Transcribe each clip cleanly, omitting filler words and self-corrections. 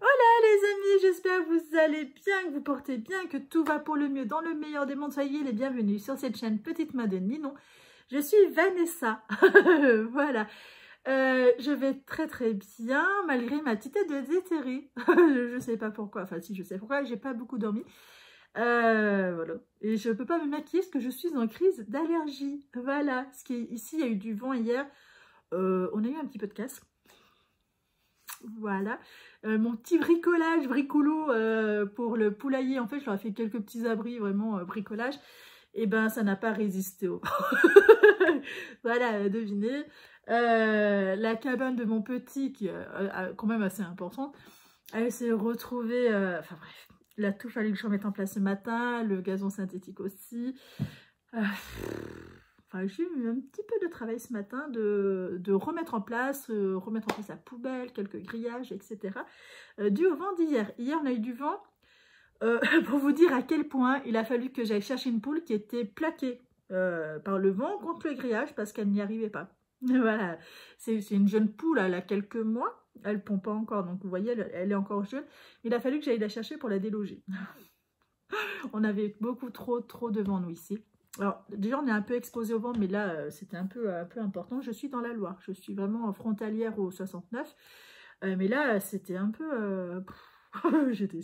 Les amis, j'espère que vous allez bien, que vous portez bien, que tout va pour le mieux dans le meilleur des mondes. Soyez les bienvenus sur cette chaîne Petite Main de Ninon. Je suis Vanessa, voilà. Je vais très bien malgré ma petite tête de déshétérie. Je sais pas pourquoi, enfin si je sais pourquoi, j'ai pas beaucoup dormi. Voilà. Et je peux pas me maquiller parce que je suis en crise d'allergie. Voilà, parce qu'ici il y a eu du vent hier, on a eu un petit peu de casse. Voilà, mon petit bricolo pour le poulailler, en fait je leur ai fait quelques petits abris, vraiment bricolage, et ben ça n'a pas résisté au voilà, devinez. La cabane de mon petit, qui est quand même assez importante, elle s'est retrouvée, enfin bref, la touffe, fallait que je remette en place ce matin, le gazon synthétique aussi. Enfin, j'ai eu un petit peu de travail ce matin de remettre en place la poubelle, quelques grillages, etc. Dû au vent d'hier. Hier, on a eu du vent. Pour vous dire à quel point il a fallu que j'aille chercher une poule qui était plaquée par le vent contre le grillage parce qu'elle n'y arrivait pas. Voilà, c'est une jeune poule, elle a quelques mois, elle ne pond pas encore, donc vous voyez, elle est encore jeune. Il a fallu que j'aille la chercher pour la déloger. On avait beaucoup trop de vent, nous, ici. Alors, déjà, on est un peu exposé au vent, mais là, c'était un peu important. Je suis dans la Loire, je suis vraiment frontalière au 69. Mais là, c'était un peu... J'étais...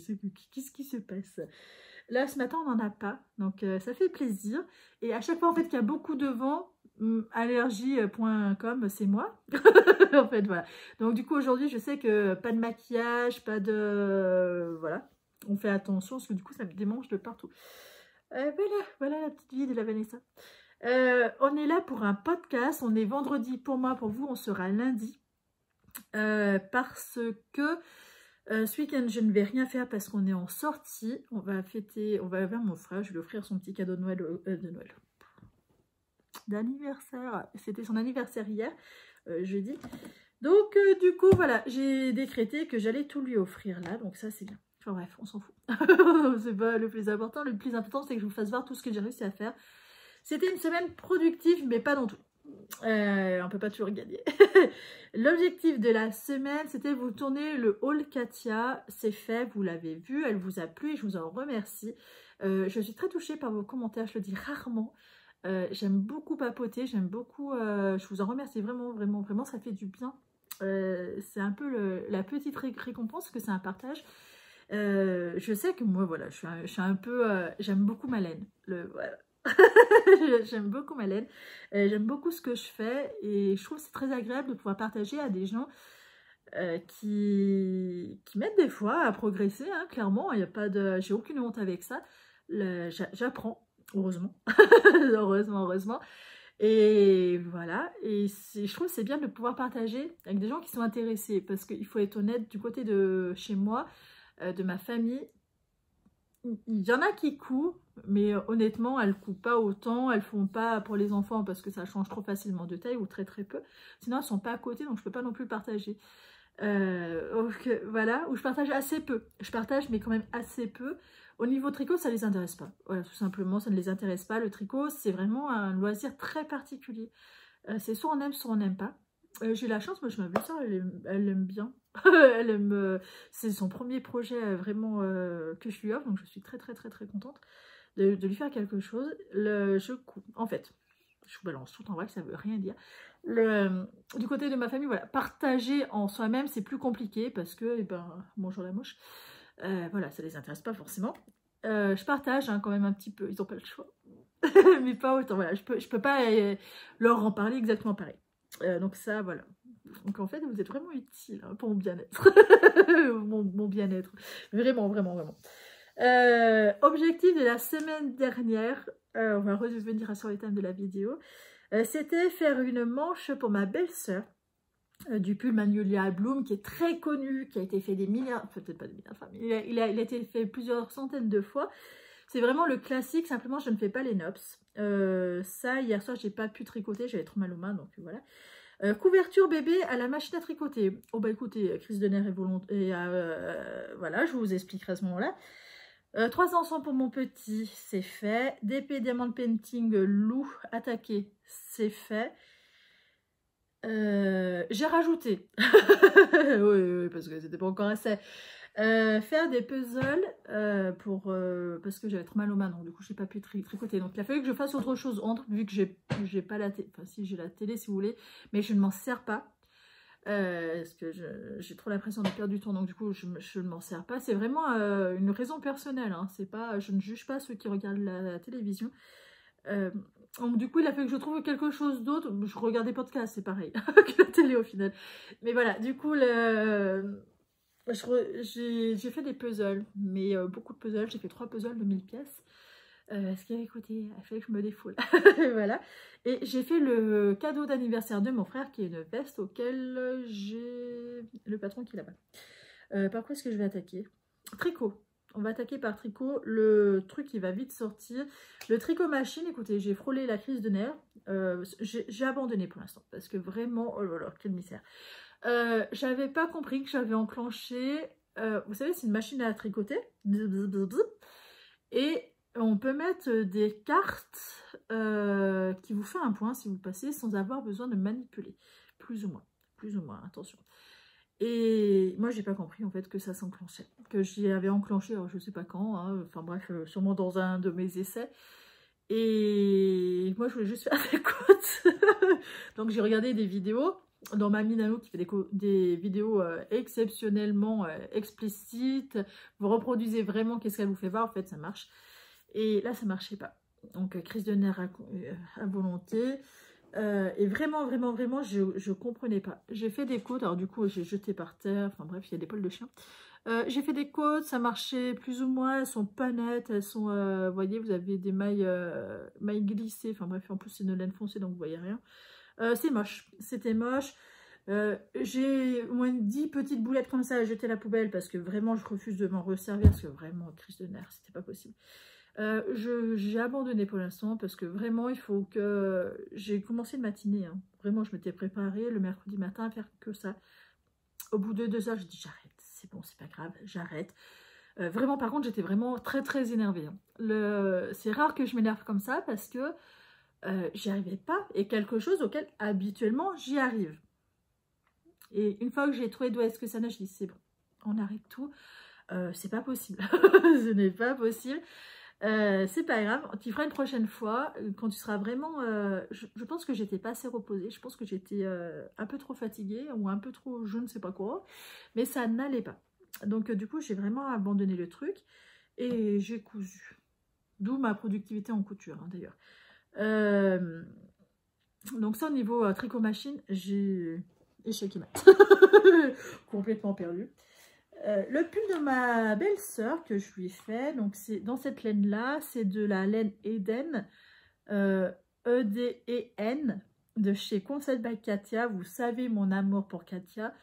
Qu'est-ce qui se passe? Là, ce matin, on n'en a pas, donc ça fait plaisir. Et à chaque fois, en fait, qu'il y a beaucoup de vent, allergie.com, c'est moi. En fait, voilà. Donc, du coup, aujourd'hui, je sais que pas de maquillage, pas de... voilà. On fait attention, parce que du coup, ça me démange de partout. Voilà la petite vie de la Vanessa. On est là pour un podcast. On est vendredi pour moi, pour vous, on sera lundi. Parce que ce week-end, je ne vais rien faire parce qu'on est en sortie. On va fêter, on va vers mon frère. Je vais lui offrir son petit cadeau de Noël. D'anniversaire. C'était son anniversaire hier, jeudi. Donc, du coup, voilà, j'ai décrété que j'allais tout lui offrir là. Donc, ça, c'est bien. Enfin bref, on s'en fout. C'est pas le plus important. Le plus important, c'est que je vous fasse voir tout ce que j'ai réussi à faire. C'était une semaine productive, mais pas dans tout. On peut pas toujours gagner. L'objectif de la semaine, c'était vous tourner le haul Katia. C'est fait, vous l'avez vu, elle vous a plu et je vous en remercie. Je suis très touchée par vos commentaires, je le dis rarement. J'aime beaucoup papoter, j'aime beaucoup... je vous en remercie vraiment, ça fait du bien. C'est un peu la petite récompense, que c'est un partage. Je sais que moi, voilà, je suis un peu... j'aime beaucoup ma laine. Voilà. J'aime beaucoup ma laine. J'aime beaucoup ce que je fais. Et je trouve que c'est très agréable de pouvoir partager à des gens qui m'aident des fois à progresser. Hein, clairement, il n'y a pas de... J'ai aucune honte avec ça. J'apprends, heureusement. heureusement. Et voilà, et je trouve que c'est bien de pouvoir partager avec des gens qui sont intéressés, parce qu'il faut être honnête, du côté de chez moi, de ma famille, il y en a qui courent, mais honnêtement, elles ne courent pas autant, elles ne font pas pour les enfants parce que ça change trop facilement de taille ou très peu. Sinon, elles ne sont pas à côté, donc je ne peux pas non plus partager. Donc, voilà, où je partage assez peu. Je partage, mais quand même assez peu. Au niveau tricot, ça ne les intéresse pas. Voilà, tout simplement, ça ne les intéresse pas. Le tricot, c'est vraiment un loisir très particulier. C'est soit on aime, soit on n'aime pas. J'ai eu la chance, moi je m'appelle ça, elle aime bien. Elle aime, c'est son premier projet vraiment que je lui offre, donc je suis très contente de lui faire quelque chose. En fait, je vous balance tout en vrai, ça veut rien dire. Du côté de ma famille, voilà, partager en soi-même, c'est plus compliqué parce que, eh ben, bonjour la moche, voilà, ça les intéresse pas forcément. Je partage hein, quand même un petit peu, ils n'ont pas le choix. Mais pas autant, voilà, je peux pas leur en parler exactement pareil. Donc ça, voilà. Donc en fait, vous êtes vraiment utile hein, pour mon bien-être. mon bien-être. Vraiment. Objectif de la semaine dernière, on va revenir sur les thèmes de la vidéo, c'était faire une manche pour ma belle-sœur, du pull Magnolia Bloom, qui est très connu, qui a été fait des milliards, peut-être pas des milliards, enfin, il a été fait plusieurs centaines de fois. C'est vraiment le classique, simplement je ne fais pas les nops. Ça, hier soir, j'ai pas pu tricoter, j'avais trop mal aux mains, donc voilà. Couverture bébé à la machine à tricoter. Oh bah écoutez, crise de nerfs et volonté. Voilà, je vous expliquerai à ce moment-là. 3 ensembles pour mon petit, c'est fait. DP Diamond Painting Loup attaqué, c'est fait. j'ai rajouté, oui, parce que c'était pas encore assez, faire des puzzles parce que j'avais trop mal aux mains, donc du coup j'ai pas pu tricoter. Donc il a fallu que je fasse autre chose entre, vu que j'ai pas la télé, enfin si j'ai la télé si vous voulez, mais je ne m'en sers pas. Parce que j'ai trop l'impression de perdre du temps, donc du coup je ne m'en sers pas. C'est vraiment une raison personnelle, hein. C'est pas, je ne juge pas ceux qui regardent la télévision. Donc du coup il a fallu que je trouve quelque chose d'autre. Je regarde des podcasts, c'est pareil que la télé au final. Mais voilà, du coup j'ai fait des puzzles, mais beaucoup de puzzles. J'ai fait 3 puzzles de 1000 pièces. Ce qui a écouté, il a fallu que je me défoule. Voilà. Et j'ai fait le cadeau d'anniversaire de mon frère, qui est une veste auquel j'ai le patron qui est là-bas. Par quoi est-ce que je vais attaquer? Tricot. On va attaquer par tricot. Le truc qui va vite sortir. Le tricot machine, écoutez, j'ai frôlé la crise de nerfs. J'ai abandonné pour l'instant. Parce que vraiment, oh là là, quel misère. J'avais pas compris que j'avais enclenché. Vous savez, c'est une machine à tricoter. Et on peut mettre des cartes qui vous fait un point si vous passez sans avoir besoin de manipuler. Plus ou moins, attention. Et moi, j'ai pas compris en fait que ça s'enclenchait. Que j'y avais enclenché, alors je sais pas quand, hein, enfin bref, sûrement dans un de mes essais. Et moi, je voulais juste faire des côtes. Donc j'ai regardé des vidéos dans Mamie Nano qui fait des vidéos exceptionnellement explicites. Vous reproduisez vraiment qu'est-ce qu'elle vous fait voir, en fait ça marche. Et là ça marchait pas. Donc crise de nerfs à volonté. Et vraiment, je comprenais pas. J'ai fait des côtes, alors du coup j'ai jeté par terre, enfin bref, il y a des poils de chien. J'ai fait des côtes, ça marchait plus ou moins, elles sont pas nettes, elles sont, vous voyez, vous avez des mailles glissées, enfin bref, en plus c'est une laine foncée donc vous voyez rien. C'est moche, c'était moche. J'ai au moins 10 petites boulettes comme ça à jeter à la poubelle parce que vraiment je refuse de m'en resservir parce que vraiment crise de nerfs, c'était pas possible. J'ai abandonné pour l'instant parce que vraiment il faut que... J'ai commencé le matinée, hein. Vraiment je m'étais préparée le mercredi matin à faire que ça. Au bout de 2 heures j'ai dit j'arrête, c'est bon, c'est pas grave, j'arrête. Vraiment par contre j'étais vraiment très énervée, hein. C'est rare que je m'énerve comme ça parce que j'y arrivais pas, et quelque chose auquel habituellement j'y arrive. Et une fois que j'ai trouvé d'où est-ce que ça nage, je dis c'est bon, on arrête tout, c'est pas possible, ce n'est pas possible, c'est pas grave, tu feras une prochaine fois, quand tu seras vraiment, je pense que j'étais pas assez reposée, je pense que j'étais un peu trop fatiguée, ou un peu trop je ne sais pas quoi, mais ça n'allait pas. Donc du coup j'ai vraiment abandonné le truc, et j'ai cousu, d'où ma productivité en couture, hein, d'ailleurs. Donc ça au niveau tricot machine, j'ai échec et mat. Complètement perdu. Le pull de ma belle-sœur que je lui ai fait, donc c'est dans cette laine là, c'est de la laine Eden, E-D-E-N, de chez Concept by Katia. Vous savez mon amour pour Katia.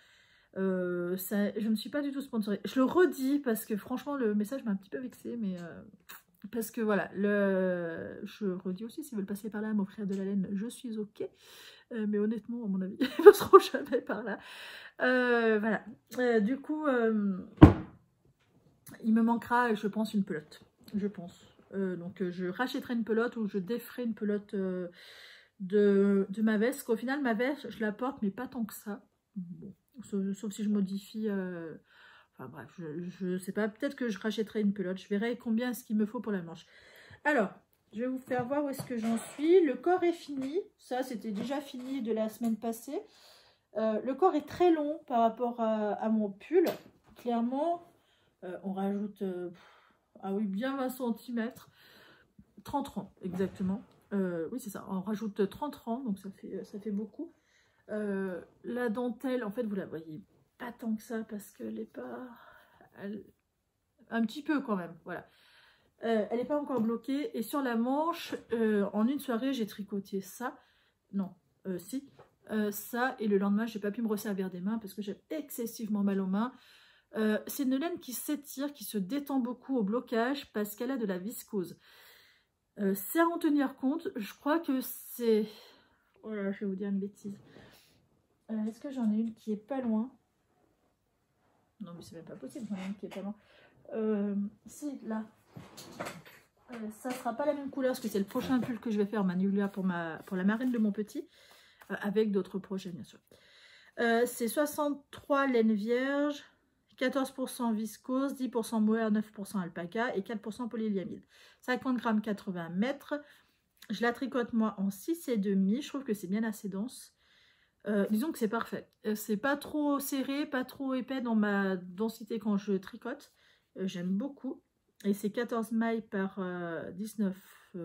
Je ne suis pas du tout sponsorisée. Je le redis parce que franchement le message m'a un petit peu vexée, mais parce que voilà, je redis aussi, s'ils veulent passer par là à m'offrir de la laine, je suis ok. Mais honnêtement, à mon avis, ils ne passeront jamais par là. Voilà. Du coup, il me manquera, je pense, une pelote. Je pense. Donc, je rachèterai une pelote ou je déferai une pelote de ma veste. Qu'au final, ma veste, je la porte, mais pas tant que ça. Bon, sauf si je modifie... Enfin bref, je sais pas, peut-être que je rachèterai une pelote, je verrai combien est-ce qu'il me faut pour la manche. Alors, je vais vous faire voir où est-ce que j'en suis. Le corps est fini, ça c'était déjà fini de la semaine passée. Le corps est très long par rapport à mon pull, clairement. On rajoute, ah oui, bien 20 cm, 30 rangs exactement. Oui c'est ça, on rajoute 30 rangs, donc ça fait beaucoup. La dentelle, en fait vous la voyez pas tant que ça parce qu'elle n'est pas... un petit peu quand même, voilà. Elle n'est pas encore bloquée. Et sur la manche, en une soirée, j'ai tricoté ça. Non, si. Ça, et le lendemain, j'ai pas pu me resservir des mains parce que j'ai excessivement mal aux mains. C'est une laine qui s'étire, qui se détend beaucoup au blocage parce qu'elle a de la viscose. C'est à en tenir compte. Je crois que c'est... Oh là, je vais vous dire une bêtise. Est-ce que j'en ai une qui est pas loin? Non, mais c'est même pas possible, j'en ai une qui est pas loin. Si, là. Ça sera pas la même couleur parce que c'est le prochain pull que je vais faire, Manulia, pour la marraine de mon petit. avec d'autres projets bien sûr. C'est 63 laine vierge, 14% viscose, 10% mohair, 9% alpaca et 4% polyamide. 50 grammes, 80 mètres. Je la tricote moi en 6,5. Je trouve que c'est bien assez dense. Disons que c'est parfait. C'est pas trop serré, pas trop épais dans ma densité quand je tricote. J'aime beaucoup. Et c'est 14 mailles par 19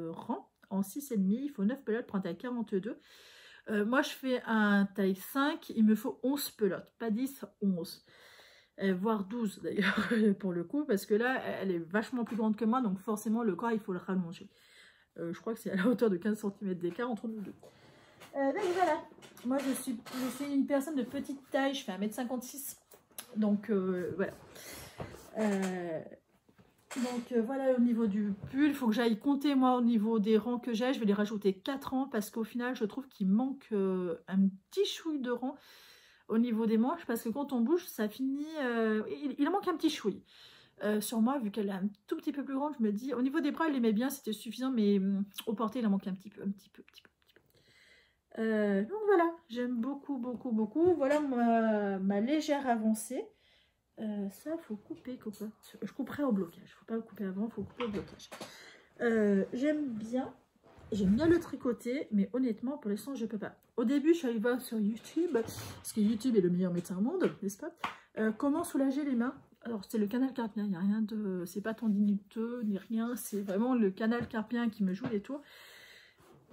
rangs en 6,5. Il faut 9 pelotes pour un taille 42. Moi je fais un taille 5. Il me faut 11 pelotes. Pas 10, 11. Voire 12 d'ailleurs pour le coup. Parce que là, elle est vachement plus grande que moi. Donc forcément, le corps, il faut le rallonger. Je crois que c'est à la hauteur de 15 cm d'écart entre nous deux. Donc voilà, moi je suis une personne de petite taille, je fais 1,56 m. Donc voilà. Voilà au niveau du pull, il faut que j'aille compter moi au niveau des rangs que j'ai. Je vais les rajouter 4 rangs parce qu'au final je trouve qu'il manque un petit chouille de rang au niveau des manches. Parce que quand on bouge, ça finit... il en manque un petit chouille. Sur moi, vu qu'elle est un tout petit peu plus grande, je me dis... Au niveau des bras, elle aimait bien, c'était suffisant. Mais au porté, il en manque un petit peu. Donc voilà, j'aime beaucoup. Voilà ma légère avancée. Ça, faut couper, copain. Je couperai au blocage. Faut pas couper avant, faut couper au blocage. J'aime bien le tricoter, mais honnêtement, pour l'instant, je peux pas. Au début, je suis allée voir sur YouTube, parce que YouTube est le meilleur médecin au monde, n'est-ce pas? Comment soulager les mains. Alors, c'est le canal carpien, il n'y a rien de... C'est pas tendiniteux, ni rien, c'est vraiment le canal carpien qui me joue les tours.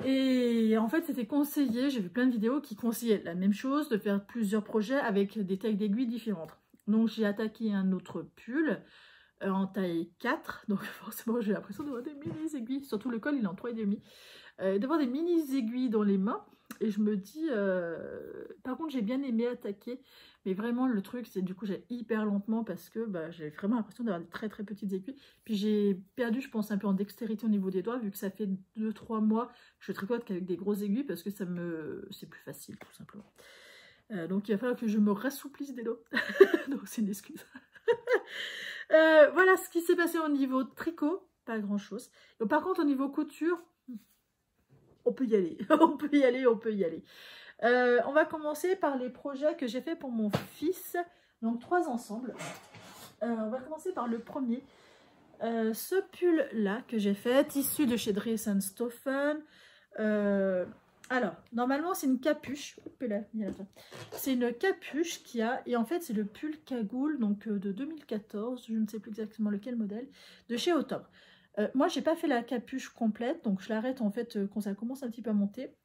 Et en fait, c'était conseillé, j'ai vu plein de vidéos qui conseillaient la même chose, de faire plusieurs projets avec des tailles d'aiguilles différentes. Donc, j'ai attaqué un autre pull en taille 4. Donc, forcément, j'ai l'impression d'avoir des mini-aiguilles. Surtout le col, il est en 3,5. D'avoir des mini-aiguilles dans les mains. Et je me dis... Par contre, j'ai bien aimé attaquer. Mais vraiment, le truc, c'est du coup, j'ai hyper lentement parce que j'ai vraiment l'impression d'avoir des très petites aiguilles. Puis j'ai perdu, je pense, un peu en dextérité au niveau des doigts, vu que ça fait 2-3 mois que je tricote qu'avec des grosses aiguilles parce que c'est plus facile, tout simplement. Donc, il va falloir que je me rassouplisse des doigts. Donc, c'est une excuse. Voilà ce qui s'est passé au niveau tricot. Pas grand-chose. Par contre, au niveau couture, on peut y aller. On peut y aller. On va commencer par les projets que j'ai fait pour mon fils. Donc 3 ensembles. On va commencer par le premier. Ce pull là que j'ai fait, issu de chez Dries & Stoffen. Alors, normalement c'est une capuche. C'est une capuche qu'il y a. Et en fait c'est le pull cagoule donc, de 2014. Je ne sais plus exactement lequel modèle. De chez Autumn. Moi j'ai pas fait la capuche complète. Donc je l'arrête en fait quand ça commence un petit peu à monter.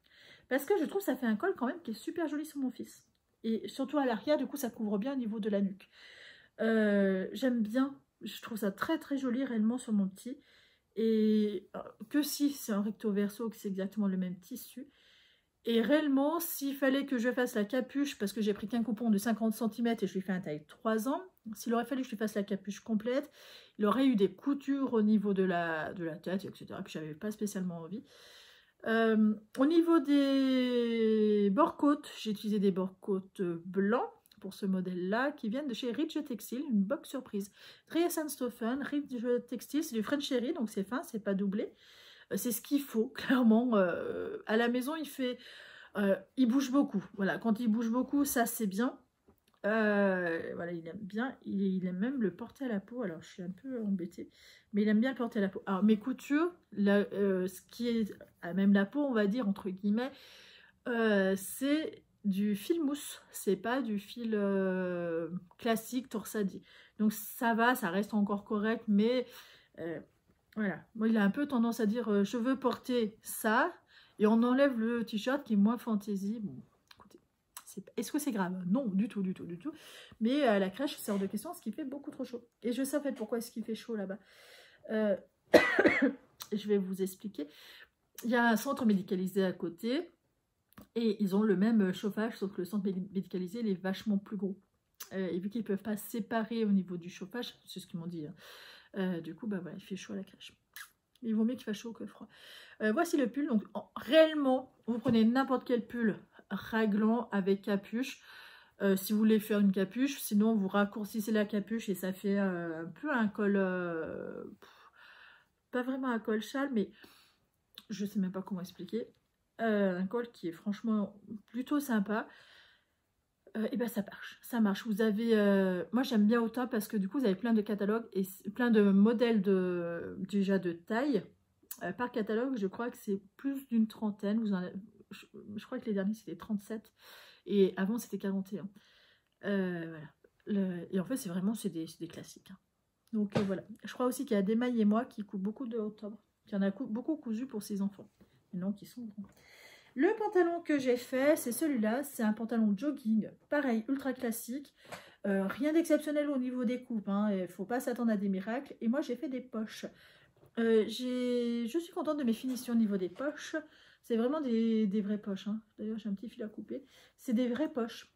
Parce que je trouve que ça fait un col quand même qui est super joli sur mon fils. Et surtout à l'arrière, du coup, ça couvre bien au niveau de la nuque. J'aime bien. Je trouve ça très joli réellement sur mon petit. Et que si c'est un recto verso, que c'est exactement le même tissu. Et réellement, s'il fallait que je fasse la capuche, parce que j'ai pris qu'un coupon de 50 cm et je lui fais un taille 3 ans, s'il aurait fallu que je lui fasse la capuche complète, il aurait eu des coutures au niveau de la tête, etc. Que j'avais pas spécialement envie. Au niveau des bords-côtes, j'ai utilisé des bords-côtes blancs pour ce modèle-là, qui viennent de chez Ridge Textile, une box surprise. Dries & Stoffen, Ridge Textile, c'est du French Cherry, donc c'est fin, c'est pas doublé. C'est ce qu'il faut, clairement. À la maison, il bouge beaucoup. Voilà, quand il bouge beaucoup, ça c'est bien. Voilà, il aime bien, il aime même le porter à la peau. Alors je suis un peu embêtée, mais il aime bien le porter à la peau. Alors mes coutures, ce qui est à même la peau, on va dire entre guillemets, c'est du fil mousse, c'est pas du fil classique torsadi. Donc ça va, ça reste encore correct, mais voilà. Moi, il a un peu tendance à dire je veux porter ça, et on enlève le t-shirt qui est moins fantaisie. Bon. Est-ce que c'est grave? Non, du tout. Mais à la crèche, c'est hors de question, ce qui fait beaucoup trop chaud. Et je sais en fait pourquoi est-ce qu'il fait chaud là-bas. Je vais vous expliquer. Il y a un centre médicalisé à côté. Et ils ont le même chauffage, sauf que le centre médicalisé, il est vachement plus gros. Et vu qu'ils ne peuvent pas séparer au niveau du chauffage, c'est ce qu'ils m'ont dit. Hein. Du coup, voilà, il fait chaud à la crèche. Il vaut mieux qu'il fasse chaud que froid. Voici le pull. Donc, réellement, vous prenez n'importe quel pull raglant avec capuche. Si vous voulez faire une capuche, sinon vous raccourcissez la capuche et ça fait un peu un col, pas vraiment un col châle, mais je sais même pas comment expliquer. un col qui est franchement plutôt sympa. Et ben ça marche. Vous avez, moi j'aime bien au top parce que du coup vous avez plein de catalogues et plein de modèles déjà de taille. Par catalogue, je crois que c'est plus d'une trentaine. Je crois que les derniers c'était 37 et avant c'était 41. Voilà. Et en fait c'est des classiques. Hein. Donc voilà. Je crois aussi qu'il y a des mailles et moi qui coupent beaucoup de octobre. Il y en a beaucoup cousu pour ses enfants. Et non, qui sont grands. Le pantalon que j'ai fait, c'est celui-là. C'est un pantalon jogging, pareil, ultra classique. Rien d'exceptionnel au niveau des coupes. Hein, il ne faut pas s'attendre à des miracles. Et moi, j'ai fait des poches. Je suis contente de mes finitions au niveau des poches. C'est vraiment des vraies poches. Hein. D'ailleurs, j'ai un petit fil à couper. C'est des vraies poches.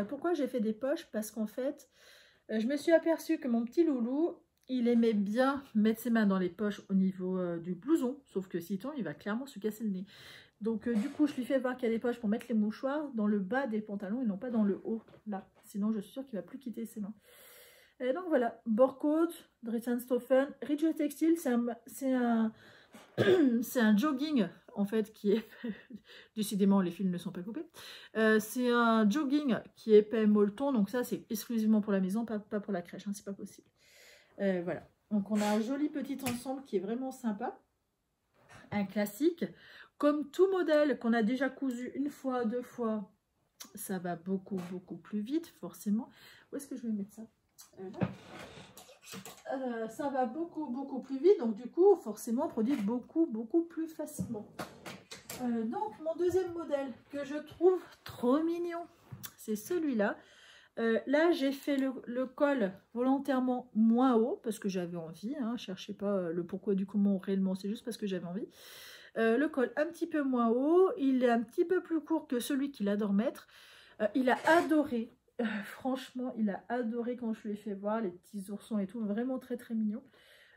Pourquoi j'ai fait des poches? Parce qu'en fait, je me suis aperçue que mon petit loulou, il aimait bien mettre ses mains dans les poches au niveau du blouson. Sauf que s'il tombe, il va clairement se casser le nez. Donc du coup, je lui fais voir qu'il y a des poches pour mettre les mouchoirs dans le bas des pantalons et non pas dans le haut, là. Sinon, je suis sûre qu'il ne va plus quitter ses mains. Et donc voilà, Borcoat, Dressenstoffen, Ridge Textile, c'est un jogging, en fait, qui est... Décidément, les fils ne sont pas coupés. C'est un jogging qui est épais molleton, donc ça, c'est exclusivement pour la maison, pas pour la crèche, hein, c'est pas possible. Voilà, donc on a un joli petit ensemble qui est vraiment sympa. Un classique. Comme tout modèle qu'on a déjà cousu une fois, deux fois, ça va beaucoup plus vite, forcément. Où est-ce que je vais mettre ça? Ça va beaucoup plus vite, donc du coup, forcément, on produit beaucoup plus facilement. Donc, mon deuxième modèle que je trouve trop mignon, c'est celui-là. Là, j'ai fait le col volontairement moins haut, parce que j'avais envie. Hein, cherchez pas le pourquoi du comment réellement, c'est juste parce que j'avais envie. Le col un petit peu moins haut, il est un petit peu plus court que celui qu'il adore mettre. Il a adoré, franchement, il a adoré quand je lui ai fait voir les petits oursons et tout, vraiment très mignon.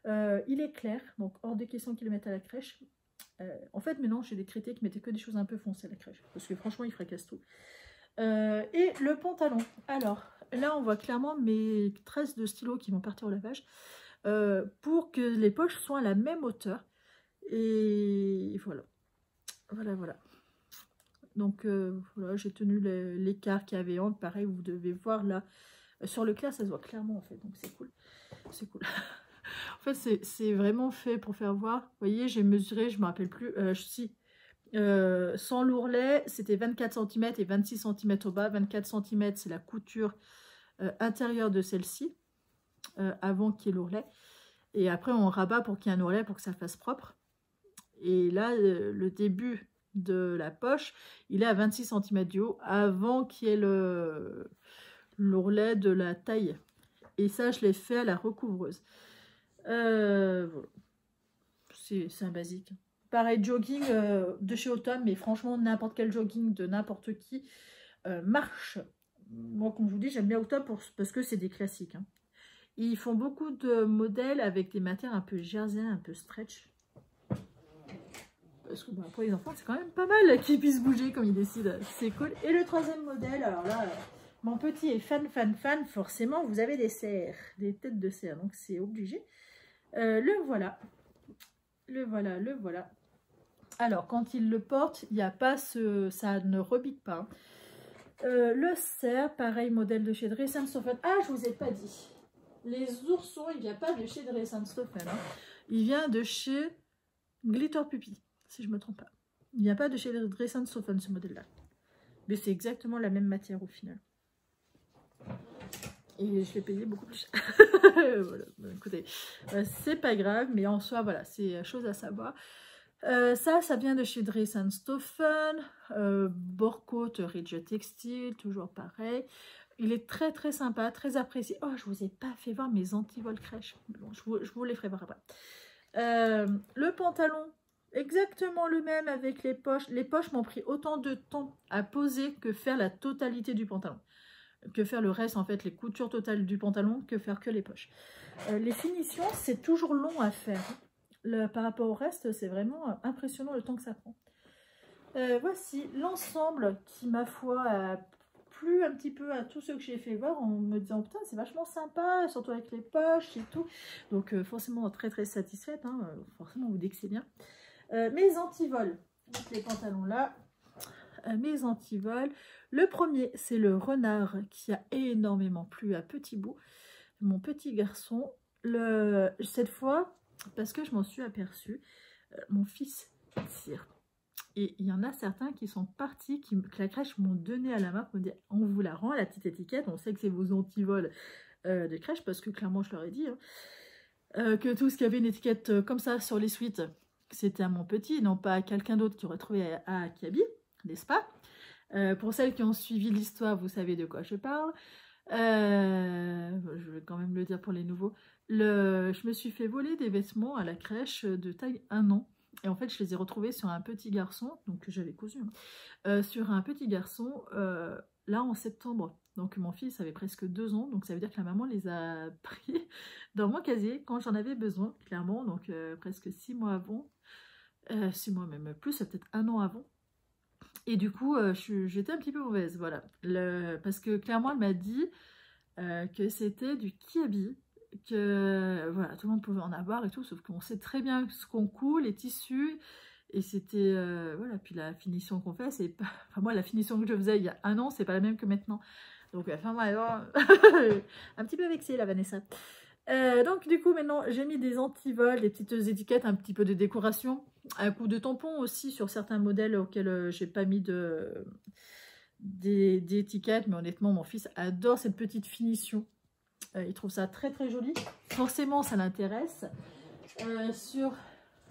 Il est clair, donc hors de question qu'il le mette à la crèche. En fait, maintenant, j'ai des crétés qui mettaient que des choses un peu foncées à la crèche, parce que franchement, il fracasse tout. Et le pantalon, alors là, on voit clairement mes tresses de stylo qui vont partir au lavage, pour que les poches soient à la même hauteur. Et voilà. Donc voilà, j'ai tenu l'écart qu'il y avait entre. Pareil, vous devez voir là. Sur le clair, ça se voit clairement en fait. Donc c'est cool. C'est cool. En fait, c'est vraiment fait pour faire voir. Vous voyez, j'ai mesuré, je ne me rappelle plus. Sans l'ourlet, c'était 24 cm et 26 cm au bas. 24 cm, c'est la couture intérieure de celle-ci. Avant qu'il y ait l'ourlet. Et après, on rabat pour qu'il y ait un ourlet pour que ça fasse propre. Et là, le début de la poche, il est à 26 cm du haut avant qu'il y ait l'ourlet de la taille. Et ça, je l'ai fait à la recouvreuse. Voilà. C'est un basique. Pareil, jogging de chez Autumn, mais franchement, n'importe quel jogging de n'importe qui marche. Moi, comme je vous dis, j'aime bien Autumn parce que c'est des classiques. Hein. Ils font beaucoup de modèles avec des matières un peu jersey, un peu stretch. Parce que bah, pour les enfants, c'est quand même pas mal qu'ils puissent bouger comme ils décident. C'est cool. Et le troisième modèle, alors là, mon petit est fan. Forcément, vous avez des cerfs, des têtes de cerf, donc c'est obligé. Le voilà. Alors, quand il le porte, il n'y a pas ça ne rebique pas. Le cerf, pareil, modèle de chez Dressenstoffen. Ah, je vous ai pas dit. Les oursons, il ne vient pas de chez Dressenstoffen. Hein. Il vient de chez Glitter Puppy, si je ne me trompe pas. Il ne vient pas de chez Dressenstoffen, ce modèle-là. Mais c'est exactement la même matière au final. Et je l'ai payé beaucoup plus cher. Voilà, bon, écoutez, c'est pas grave, mais en soi, voilà, c'est chose à savoir. Ça vient de chez Dressenstoffen, Borcoat, Ridge Textile, toujours pareil. Il est très sympa, très apprécié. Oh, je vous ai pas fait voir mes anti-vol crèche. Bon, je vous les ferai voir après. Le pantalon, exactement le même avec les poches. Les poches m'ont pris autant de temps à poser que faire la totalité du pantalon. Que faire le reste, en fait, les coutures totales du pantalon, que faire que les poches. Les finitions, c'est toujours long à faire. Par rapport au reste, c'est vraiment impressionnant le temps que ça prend. Voici l'ensemble qui, ma foi, a plu un petit peu à tous ceux que j'ai fait voir en me disant putain, c'est vachement sympa, surtout avec les poches et tout. Donc, forcément, très satisfaite. Hein, forcément, on vous dit que c'est bien. Mes antivols. Donc, les pantalons là, mes antivols. Le premier, c'est le renard qui a énormément plu à Petit Bout, mon petit garçon. Cette fois, parce que je m'en suis aperçue, mon fils tire. Et il y en a certains qui sont partis, que la crèche m'ont donné à la main pour me dire on vous la rend, la petite étiquette, on sait que c'est vos antivols de crèche, parce que clairement je leur ai dit que tout ce qui avait une étiquette comme ça sur les suites, c'était à mon petit, non pas à quelqu'un d'autre qui aurait trouvé à Kiabi, n'est-ce pas? Pour celles qui ont suivi l'histoire, vous savez de quoi je parle. Je vais quand même le dire pour les nouveaux. Je me suis fait voler des vêtements à la crèche de taille 1 an. Et en fait, je les ai retrouvés sur un petit garçon, donc que j'avais cousu, sur un petit garçon, là en septembre. Donc mon fils avait presque 2 ans, donc ça veut dire que la maman les a pris dans mon casier quand j'en avais besoin, clairement. Donc presque 6 mois avant, 6 mois même plus, peut-être 1 an avant. Et du coup, j'étais un petit peu mauvaise, voilà. Parce que clairement, elle m'a dit que c'était du Kiabi, que voilà, tout le monde pouvait en avoir et tout, sauf qu'on sait très bien ce qu'on coud, les tissus, et c'était, voilà, puis la finition qu'on fait, c'est pas... Enfin, moi, la finition que je faisais il y a 1 an, c'est pas la même que maintenant. Donc, enfin, moi, un petit peu vexée, la Vanessa. Donc du coup maintenant j'ai mis des antivols, des petites étiquettes, un petit peu de décoration, un coup de tampon aussi sur certains modèles auxquels j'ai pas mis d'étiquettes, mais honnêtement mon fils adore cette petite finition, il trouve ça très très joli, forcément ça l'intéresse. Sur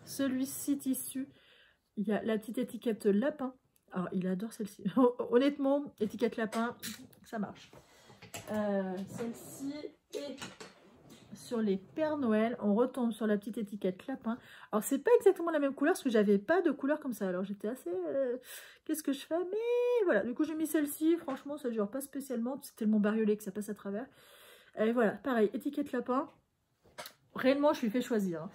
celui-ci tissu, il y a la petite étiquette lapin, alors il adore celle-ci, honnêtement étiquette lapin ça marche. Celle-ci est sur les Pères Noël, on retombe sur la petite étiquette lapin. Alors c'est pas exactement la même couleur parce que j'avais pas de couleur comme ça, alors j'étais assez qu'est-ce que je fais, mais voilà, du coup j'ai mis celle-ci, franchement ça dure pas spécialement, c'est tellement bariolé que ça passe à travers. Et voilà, pareil, étiquette lapin, réellement je lui fais choisir, hein.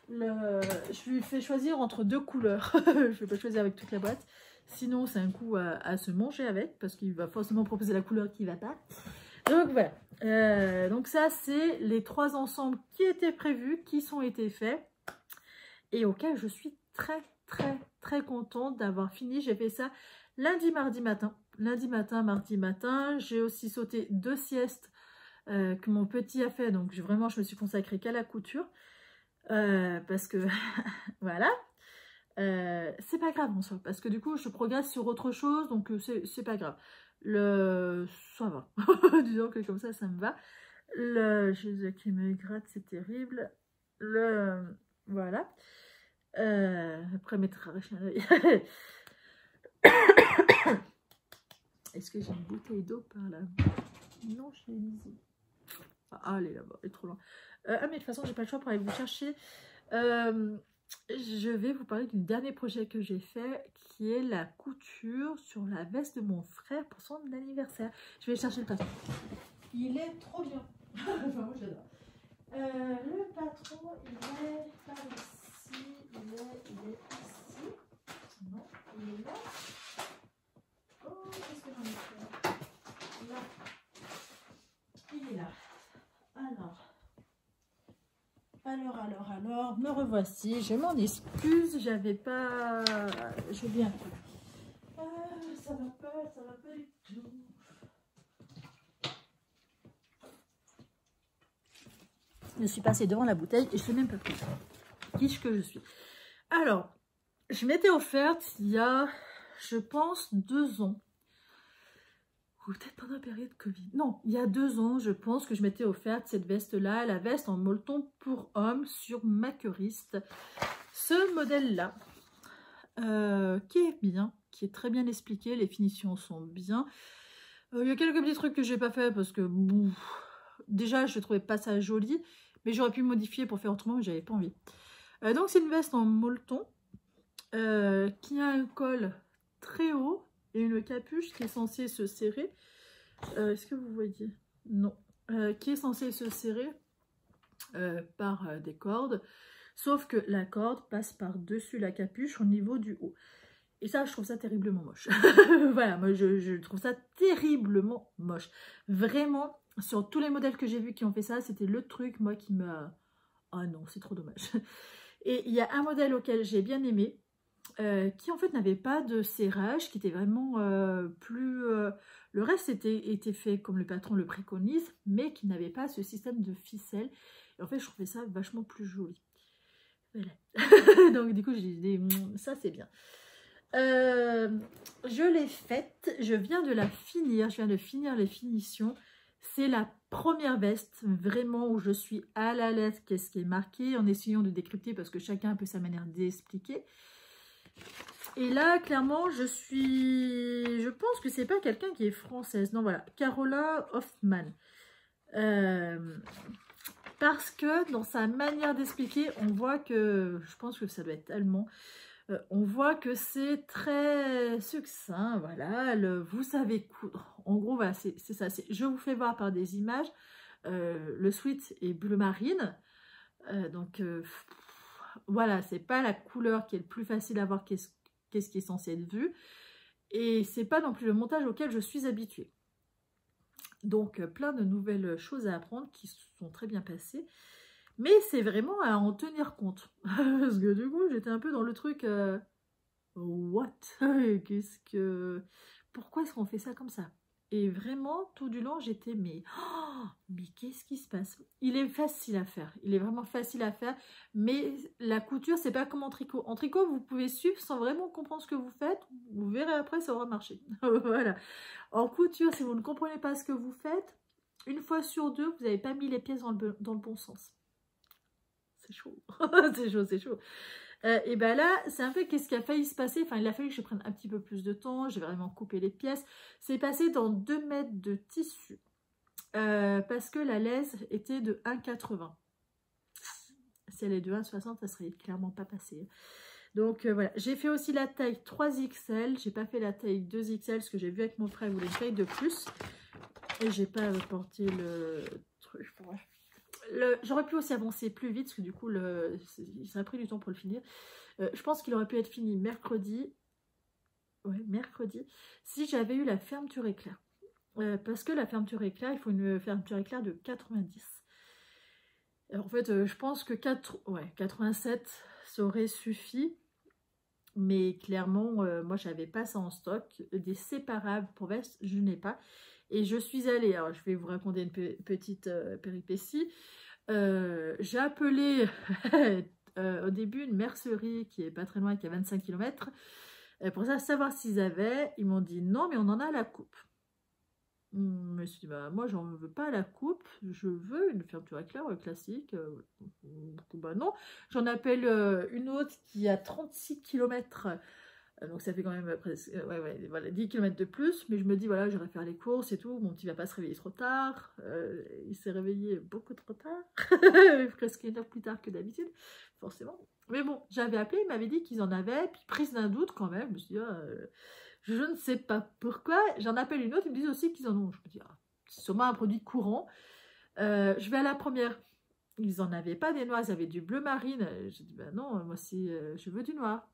Je lui fais choisir entre 2 couleurs, je vais pas choisir avec toute la boîte, sinon c'est un coup à se manger avec, parce qu'il va forcément proposer la couleur qui va pas. Donc voilà, donc ça c'est les 3 ensembles qui étaient prévus, qui sont été faits et auxquels je suis très très très contente d'avoir fini. J'ai fait ça lundi, mardi matin, mardi matin. J'ai aussi sauté 2 siestes que mon petit a fait, donc vraiment je me suis consacrée qu'à la couture parce que voilà. C'est pas grave en soi, parce que du coup je progresse sur autre chose, donc c'est pas grave. Ça va, disons que comme ça me va. Jésus qui me gratte, c'est terrible. Voilà. Après m'être arraché un œil. Est-ce que j'ai une bouteille d'eau par là? Non, je l'ai mise. Ah, elle est là-bas, elle est trop loin. Mais de toute façon, j'ai pas le choix pour aller vous chercher. Je vais vous parler d'un dernier projet que j'ai fait, qui est la couture sur la veste de mon frère pour son anniversaire. Je vais chercher le patron. Il est trop bien. Enfin, moi j'adore. Le patron, il est par ici. Il est ici. Non, il est là. Oh, qu'est-ce que j'en ai fait? Là. Il est là. Alors, me revoici, je m'en excuse, j'avais pas... J'ai bien fait. Ça va pas du tout. Je suis passée devant la bouteille et je ne sais même pas plus. Quiche que je suis. Alors, je m'étais offerte il y a, je pense, 2 ans. Ou peut-être pendant la période Covid. Non, il y a 2 ans, je pense que je m'étais offerte cette veste-là, la veste en molleton pour homme sur Maqueriste. Ce modèle-là, qui est bien, qui est très bien expliqué, les finitions sont bien. Il y a quelques petits trucs que j'ai pas fait parce que, bon, déjà, je trouvais pas ça joli, mais j'aurais pu modifier pour faire autrement, mais j'avais pas envie. Donc, c'est une veste en molleton qui a un col très haut et une capuche qui est censée se serrer. Est-ce que vous voyez? Non. Qui est censée se serrer par des cordes. Sauf que la corde passe par-dessus la capuche au niveau du haut. Et ça, je trouve ça terriblement moche. Voilà, moi, je trouve ça terriblement moche. Vraiment, sur tous les modèles que j'ai vus qui ont fait ça, c'était le truc, moi, qui m'a... Ah non, c'est trop dommage. Et il y a un modèle auquel j'ai bien aimé. qui en fait n'avait pas de serrage, qui était vraiment plus... le reste était fait comme le patron le préconise, mais qui n'avait pas ce système de ficelle. Et en fait, je trouvais ça vachement plus joli. Voilà. Donc du coup, j'ai dit, ça c'est bien. Je l'ai faite, je viens de la finir, je viens de finir les finitions. C'est la première veste vraiment où je suis à la lettre qu'est-ce qui est marqué, en essayant de décrypter parce que chacun a un peu sa manière d'expliquer. Et là, clairement, je pense que c'est pas quelqu'un qui est française. Non, voilà, Carola Hoffman. Parce que dans sa manière d'expliquer, on voit que, je pense que ça doit être allemand, on voit que c'est très succinct, voilà, vous savez coudre. En gros, voilà, c'est ça. Je vous fais voir par des images. Le sweat est bleu marine. Donc, voilà, c'est pas la couleur qui est le plus facile à voir qu'est-ce qui est censé être vu. Et c'est pas non plus le montage auquel je suis habituée. Donc, plein de nouvelles choses à apprendre qui sont très bien passées. Mais c'est vraiment à en tenir compte. Parce que du coup, j'étais un peu dans le truc... what? Qu'est-ce que... Pourquoi est-ce qu'on fait ça comme ça? Et vraiment, tout du long, j'étais... Mais qu'est-ce qui se passe? Il est facile à faire. Il est vraiment facile à faire. Mais la couture, c'est pas comme en tricot. En tricot, vous pouvez suivre sans vraiment comprendre ce que vous faites. Vous verrez après, ça aura marché. Voilà. En couture, si vous ne comprenez pas ce que vous faites, une fois sur deux, vous n'avez pas mis les pièces dans le bon sens. C'est chaud. C'est chaud, c'est chaud. Et ben là, c'est un peu qu'est-ce qui a failli se passer. Enfin, il a fallu que je prenne un petit peu plus de temps. J'ai vraiment coupé les pièces. C'est passé dans 2 mètres de tissu. Parce que la laise était de 1,80. Si elle est de 1,60, ça serait clairement pas passé. Donc voilà, j'ai fait aussi la taille 3XL. J'ai pas fait la taille 2XL parce que j'ai vu avec mon frère, il voulait une taille de plus. Et j'ai pas porté le truc. J'aurais pu aussi avancer plus vite parce que du coup, il serait pris du temps pour le finir. Je pense qu'il aurait pu être fini mercredi. Ouais, mercredi. Si j'avais eu la fermeture éclair. Parce que la fermeture éclair, il faut une fermeture éclair de 90. Alors, en fait, je pense que 87, ça aurait suffi. Mais clairement, moi, je n'avais pas ça en stock. Des séparables pour veste, je n'ai pas. Et je suis allée, alors je vais vous raconter une petite péripétie. J'ai appelé au début une mercerie qui est pas très loin, qui a 25 km. Pour ça, savoir s'ils avaient. Ils m'ont dit non, mais on en a à la coupe. Je me suis dit, bah, moi, j'en veux pas à la coupe. Je veux une fermeture éclair classique. Bah non. J'en appelle une autre qui a 36 km. Donc ça fait quand même presque voilà, 10 km de plus, mais je me dis voilà, j'irai faire les courses et tout, mon petit va pas se réveiller trop tard, il s'est réveillé beaucoup trop tard, presque 1 heure plus tard que d'habitude, forcément. Mais bon, j'avais appelé, il m'avait dit qu'ils en avaient, puis prise d'un doute quand même, je me suis dit, je ne sais pas pourquoi, j'en appelle une autre, ils me disent aussi qu'ils en ont, je me dis, c'est sûrement un produit courant, je vais à la première. Ils en avaient pas des noirs, ils avaient du bleu marine, j'ai dit, bah non, moi si je veux du noir.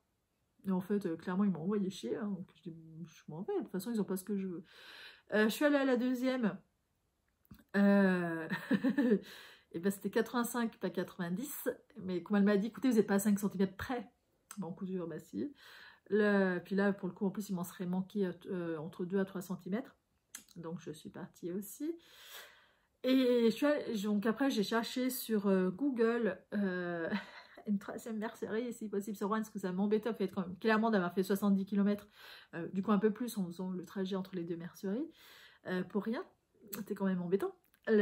Et en fait, clairement, ils m'ont envoyé chier. Hein, donc je dis, je m'en vais. De toute façon, ils n'ont pas ce que je veux. Je suis allée à la deuxième. Et ben, c'était 85, pas 90. Mais comme elle m'a dit, écoutez, vous n'êtes pas à 5 cm près. Bon, couture, bah si. Puis là, pour le coup, en plus, il m'en serait manqué entre 2 à 3 cm. Donc, je suis partie aussi. Et donc après, j'ai cherché sur Google... une troisième mercerie, si possible, sur Rouen, parce que ça m'embêtait en fait, quand même, clairement d'avoir fait 70 km, du coup un peu plus en faisant le trajet entre les deux merceries, pour rien, c'était quand même embêtant, faut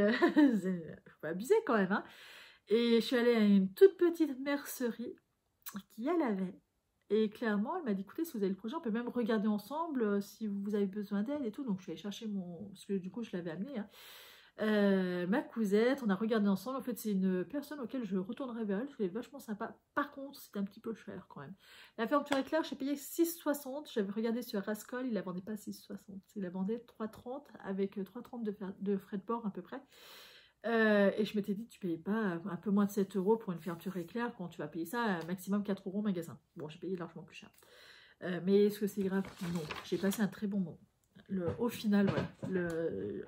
pas abuser quand même, hein. Et je suis allée à une toute petite mercerie qui elle avait, et clairement elle m'a dit, écoutez, si vous avez le projet, on peut même regarder ensemble si vous avez besoin d'aide et tout, donc je suis allée chercher parce que du coup je l'avais amené, hein. Ma cousette, on a regardé ensemble. En fait, c'est une personne auquel je retournerai vers elle, parce qu'elle est vachement sympa. Par contre, c'était un petit peu cher quand même. La fermeture éclair, j'ai payé 6,60. J'avais regardé sur Rascol, il la vendait pas 6,60. Il la vendait 3,30 avec 3,30 de frais de port à peu près. Et je m'étais dit, tu payes pas un peu moins de 7 € pour une fermeture éclair quand tu vas payer ça maximum 4 € au magasin. Bon, j'ai payé largement plus cher. Mais est-ce que c'est grave? Non. J'ai passé un très bon moment. Au final, voilà,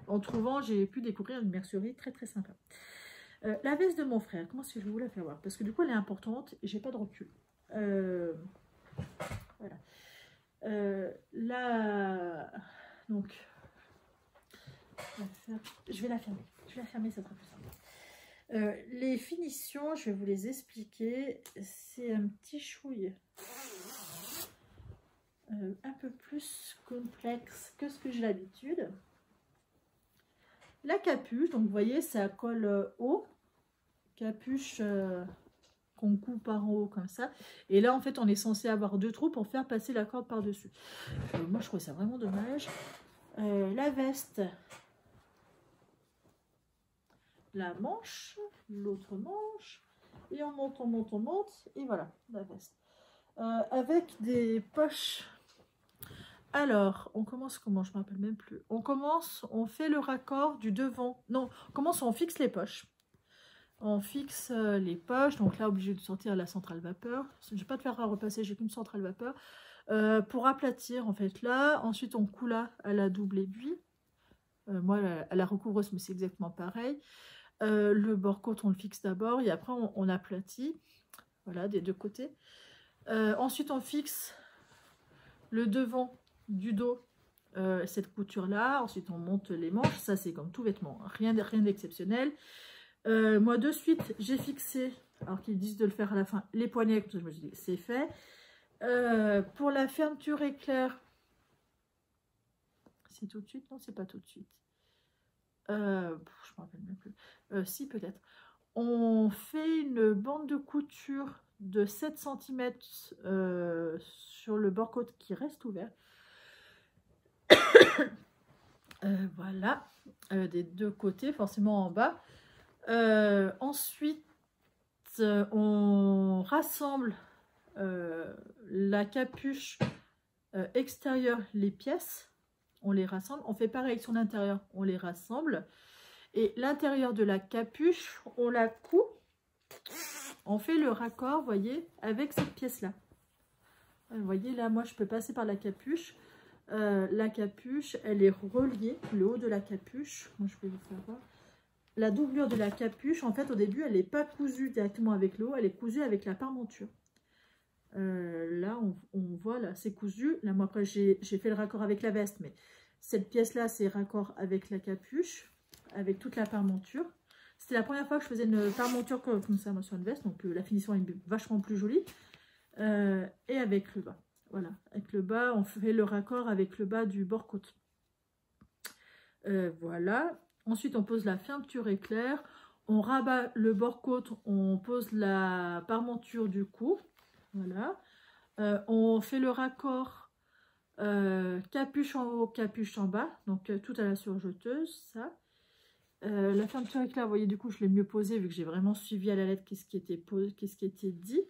en trouvant, j'ai pu découvrir une mercerie très très sympa. La veste de mon frère, comment est-ce que je vais vous la faire voir? Parce que du coup, elle est importante et j'ai pas de recul. Voilà. Là, donc, je vais la fermer. Je vais la fermer, ça sera plus simple. Les finitions, je vais vous les expliquer. C'est un petit chouille un peu plus complexe que ce que j'ai l'habitude. La capuche, donc vous voyez, ça colle haut. Capuche qu'on coupe par en haut comme ça. Et là, en fait, on est censé avoir 2 trous pour faire passer la corde par-dessus. Moi, je trouve ça vraiment dommage. La veste, la manche, l'autre manche, et on monte, on monte, on monte, et voilà, la veste. Avec des poches. Alors, on commence comment? Je ne me rappelle même plus. On commence, on fait le raccord du devant. Non, on commence, on fixe les poches. On fixe les poches, donc là, obligé de sortir la centrale vapeur. Je ne vais pas te faire à repasser, j'ai qu'une centrale vapeur. Pour aplatir, en fait, là. Ensuite, on coule à la double aiguille. Moi, à la recouvreuse, mais c'est exactement pareil. Le bord-côte, on le fixe d'abord et après, on aplatit. Voilà, des 2 côtés. Ensuite, on fixe le devant du dos, cette couture-là. Ensuite, on monte les manches. Ça, c'est comme tout vêtement. Rien d'exceptionnel. Moi, de suite, j'ai fixé, alors qu'ils disent de le faire à la fin, les poignets. Comme ça, je me dis, c'est fait. Pour la fermeture éclair, c'est tout de suite? Non, c'est pas tout de suite. Je ne me rappelle même plus. Si, peut-être. On fait une bande de couture de 7 cm sur le bord-côte qui reste ouvert. Voilà, des 2 côtés, forcément en bas. Ensuite, on rassemble la capuche extérieure, les pièces. On les rassemble. On fait pareil sur l'intérieur, on les rassemble. Et l'intérieur de la capuche, on la coupe. On fait le raccord, vous voyez, avec cette pièce-là. Vous voyez, là, moi, je peux passer par la capuche. La capuche, elle est reliée, le haut de la capuche. Moi, je vais vous faire voir. La doublure de la capuche, en fait, au début, elle n'est pas cousue directement avec le haut, elle est cousue avec la parmenture. Là, on voit, là, c'est cousu. Là, moi, après, j'ai fait le raccord avec la veste, mais cette pièce-là, c'est raccord avec la capuche, avec toute la parmenture. C'était la première fois que je faisais une parmenture comme ça, moi, sur une veste, donc la finition est vachement plus jolie. Et avec le bas, voilà, avec le bas, on fait le raccord avec le bas du bord-côte. Voilà. Ensuite, on pose la fermeture éclair, on rabat le bord-côte, on pose la parmenture du cou. Voilà. On fait le raccord capuche en haut, capuche en bas, donc tout à la surjeteuse, ça. La fermeture éclair, vous voyez, du coup, je l'ai mieux posée vu que j'ai vraiment suivi à la lettre qu'est-ce qui était dit.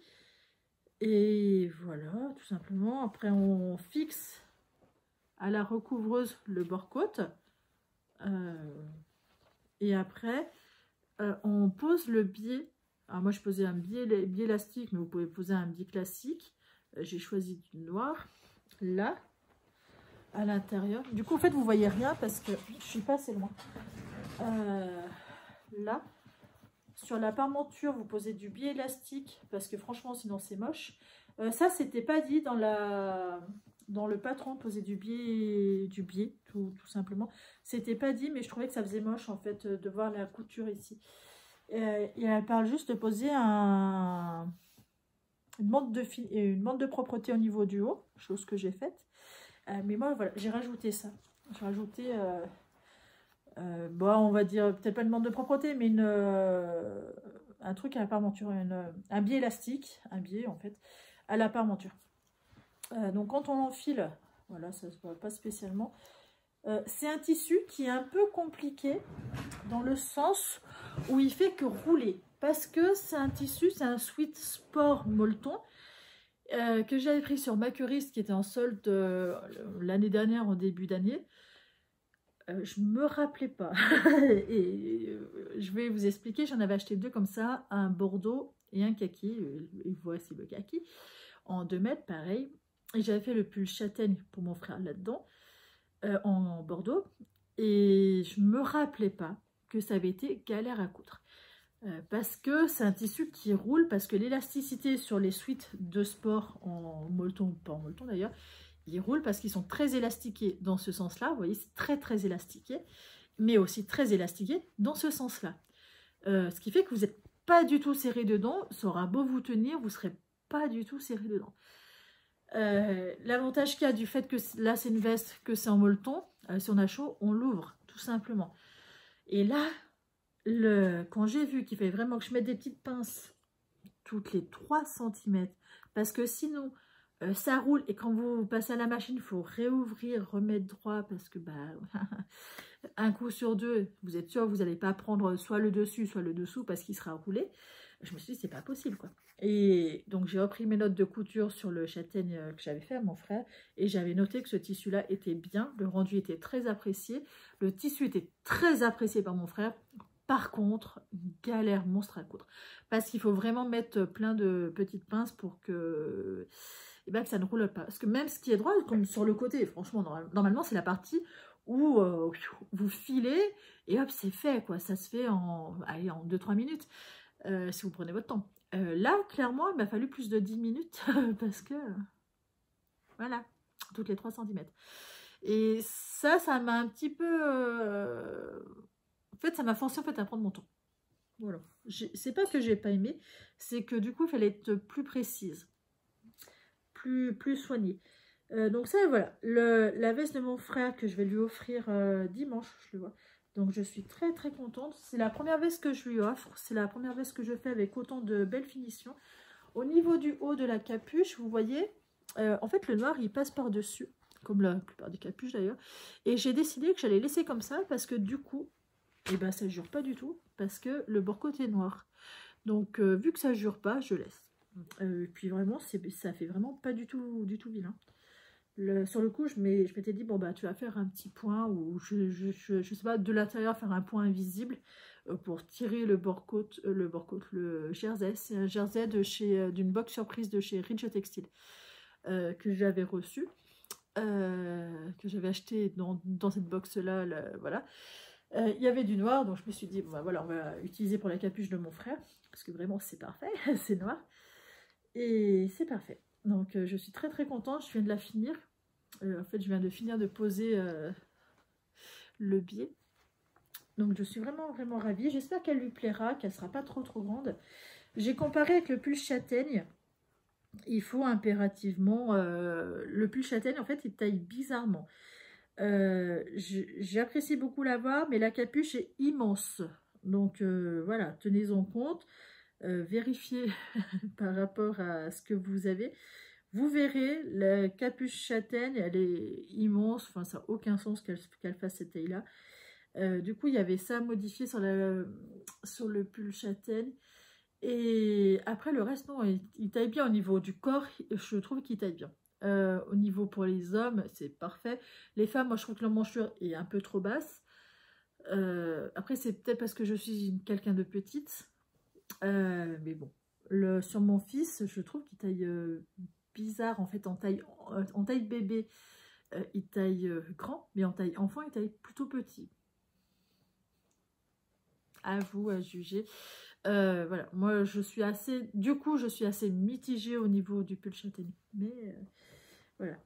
Et voilà, tout simplement. Après, on fixe à la recouvreuse le bord-côte. Et après, on pose le biais. Alors moi, je posais un biais élastique, mais vous pouvez poser un biais classique. J'ai choisi du noir. Là, à l'intérieur. Du coup, en fait, vous voyez rien parce que je suis pas assez loin. Là, sur la parmenture, vous posez du biais élastique parce que franchement, sinon c'est moche. Ça, c'était pas dit dans le patron, poser du biais tout simplement. C'était pas dit, mais je trouvais que ça faisait moche en fait de voir la couture ici. Et elle parle juste de poser une bande de propreté au niveau du haut, chose que j'ai faite. Mais moi, voilà, j'ai rajouté ça. J'ai rajouté, bon, on va dire, peut-être pas une bande de propreté, mais un truc à la parmenture, un biais élastique, un biais en fait, à la parmenture. Donc quand on l'enfile, voilà, ça se voit pas spécialement. C'est un tissu qui est un peu compliqué dans le sens où il fait que rouler. Parce que c'est un tissu, c'est un sweat sport molleton que j'avais pris sur Macuris qui était en solde l'année dernière, en début d'année. Je me rappelais pas. Et je vais vous expliquer, j'en avais acheté 2 comme ça, un bordeaux et un kaki. Et voici le kaki, en 2 mètres, pareil. Et j'avais fait le pull châtaigne pour mon frère là-dedans, en bordeaux. Et je me rappelais pas que ça avait été galère à coudre. Parce que c'est un tissu qui roule, parce que l'élasticité sur les sweats de sport en molleton, pas en molleton d'ailleurs, ils roulent parce qu'ils sont très élastiqués dans ce sens-là. Vous voyez, c'est très très élastiqué, mais aussi très élastiqué dans ce sens-là. Ce qui fait que vous n'êtes pas du tout serré dedans. Ça aura beau vous tenir, vous ne serez pas du tout serré dedans. L'avantage qu'il y a du fait que là c'est une veste, que c'est en molleton, si on a chaud, on l'ouvre tout simplement. Et là, quand j'ai vu qu'il fallait vraiment que je mette des petites pinces toutes les 3 cm, parce que sinon ça roule et quand vous passez à la machine, il faut réouvrir, remettre droit, parce que bah, un coup sur deux, vous êtes sûr que vous n'allez pas prendre soit le dessus, soit le dessous parce qu'il sera roulé. Je me suis dit, c'est pas possible quoi. Et donc j'ai repris mes notes de couture sur le châtaigne que j'avais fait à mon frère, et j'avais noté que ce tissu là était bien, le rendu était très apprécié, le tissu était très apprécié par mon frère. Par contre, galère monstre à coudre, parce qu'il faut vraiment mettre plein de petites pinces pour que, eh ben, que ça ne roule pas. Parce que même ce qui est droit, comme sur le côté, franchement, normalement c'est la partie où vous filez et hop, c'est fait, quoi. Ça se fait en 2-3 minutes, si vous prenez votre temps. Là, clairement, il m'a fallu plus de 10 minutes, parce que, voilà, toutes les 3 cm. Et ça m'a un petit peu... en fait, ça m'a forcé en fait, à prendre mon temps. Voilà. C'est pas que j'ai pas aimé, c'est que du coup, il fallait être plus précise, plus soignée. Donc ça, voilà. La veste de mon frère que je vais lui offrir dimanche, je le vois. Donc je suis très très contente. C'est la première veste que je lui offre. C'est la première veste que je fais avec autant de belles finitions. Au niveau du haut de la capuche, vous voyez, en fait, le noir, il passe par-dessus, comme la plupart des capuches d'ailleurs. Et j'ai décidé que j'allais laisser comme ça parce que du coup, et ben ça jure pas du tout, parce que le bord côté est noir. Donc vu que ça jure pas, je laisse. Puis vraiment, ça fait vraiment pas du tout vilain. Sur le coup, je m'étais dit, bon bah tu vas faire un petit point, ou je sais pas, de l'intérieur faire un point invisible pour tirer le bord-côte, le jersey. C'est un jersey d'une box surprise de chez Ridge Textile que j'avais reçu, que j'avais acheté dans cette box-là, voilà. Il y avait du noir, donc je me suis dit, bon, bah, voilà, on va utiliser pour la capuche de mon frère, parce que vraiment c'est parfait, c'est noir, et c'est parfait. Donc je suis très très contente, je viens de la finir. En fait, je viens de finir de poser le biais. Donc je suis vraiment vraiment ravie. J'espère qu'elle lui plaira, qu'elle sera pas trop grande. J'ai comparé avec le pull châtaigne. Il faut impérativement... le pull châtaigne, en fait, il taille bizarrement. J'apprécie beaucoup l'avoir, mais la capuche est immense. Donc voilà, tenez-en compte. Vérifiez par rapport à ce que vous avez. Vous verrez, la capuche châtaigne, elle est immense. Enfin, ça n'a aucun sens qu'elle fasse cette taille-là. Du coup, il y avait ça modifié sur le pull châtaigne. Et après, le reste, non, il taille bien au niveau du corps. Je trouve qu'il taille bien. Au niveau pour les hommes, c'est parfait. Les femmes, moi, je trouve que l'emmanchure est un peu trop basse. Après, c'est peut-être parce que je suis quelqu'un de petite. Mais bon, sur mon fils, je trouve qu'il taille bizarre. En fait, en taille bébé, il taille grand, mais en taille enfant, il taille plutôt petit. À vous à juger. Voilà, moi je suis assez, du coup je suis assez mitigée au niveau du pull châtaigne, mais voilà,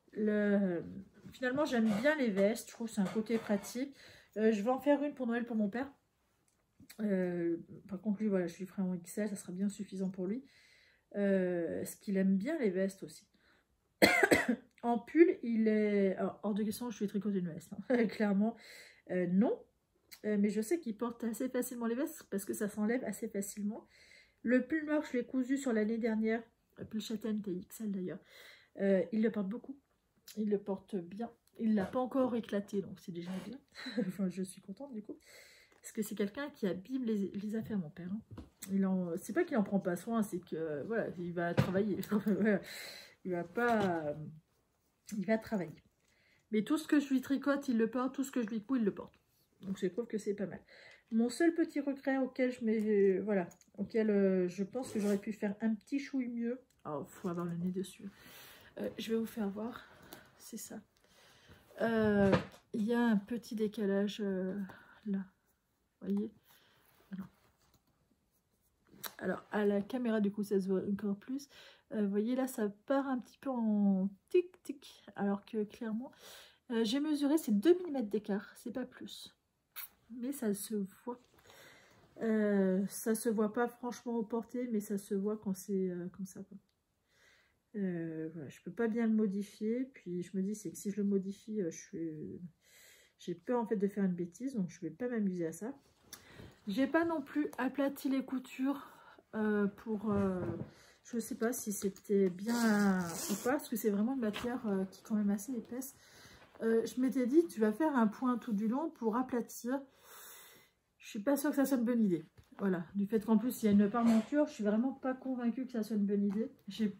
finalement j'aime bien les vestes, je trouve que c'est un côté pratique. Je vais en faire une pour Noël pour mon père. Par contre lui, voilà, je lui ferai en XL, ça sera bien suffisant pour lui, parce qu'il aime bien les vestes aussi. En pull, il est hors de question, je lui tricoter une veste, hein. Clairement non. Mais je sais qu'il porte assez facilement les vestes parce que ça s'enlève assez facilement. Le pull noir, je l'ai cousu sur l'année dernière. Le pull châtaigne, TXL d'ailleurs. Il le porte beaucoup. Il le porte bien. Il ne l'a pas encore éclaté, donc c'est déjà bien. Enfin, je suis contente du coup. Parce que c'est quelqu'un qui abîme les affaires, mon père. Hein. C'est pas qu'il en prend pas soin, c'est que voilà, il va travailler. Il va pas. Il va travailler. Mais tout ce que je lui tricote, il le porte. Tout ce que je lui couds, il le porte. Donc je trouve que c'est pas mal. Mon seul petit regret auquel je pense que j'aurais pu faire un petit chouille mieux. Oh, faut avoir le nez dessus. Je vais vous faire voir. C'est ça. Il y a un petit décalage là. Vous voyez? Alors. Alors, à la caméra, du coup, ça se voit encore plus. Vous voyez, là, ça part un petit peu en tic-tic. Alors que, clairement, j'ai mesuré, c'est 2 mm d'écart. C'est pas plus. Mais ça se voit. Ça se voit pas franchement au porté, mais ça se voit quand c'est comme ça, quoi. Voilà, je peux pas bien le modifier. Puis, je me dis, c'est que si je le modifie, j'ai peur, en fait, de faire une bêtise. Donc, je vais pas m'amuser à ça. J'ai pas non plus aplati les coutures pour... je sais pas si c'était bien ou pas, parce que c'est vraiment une matière qui est quand même assez épaisse. Je m'étais dit, tu vas faire un point tout du long pour aplatir. Je suis pas sûre que ça soit une bonne idée. Voilà, du fait qu'en plus il y a une parmenture, je suis vraiment pas convaincue que ça soit une bonne idée.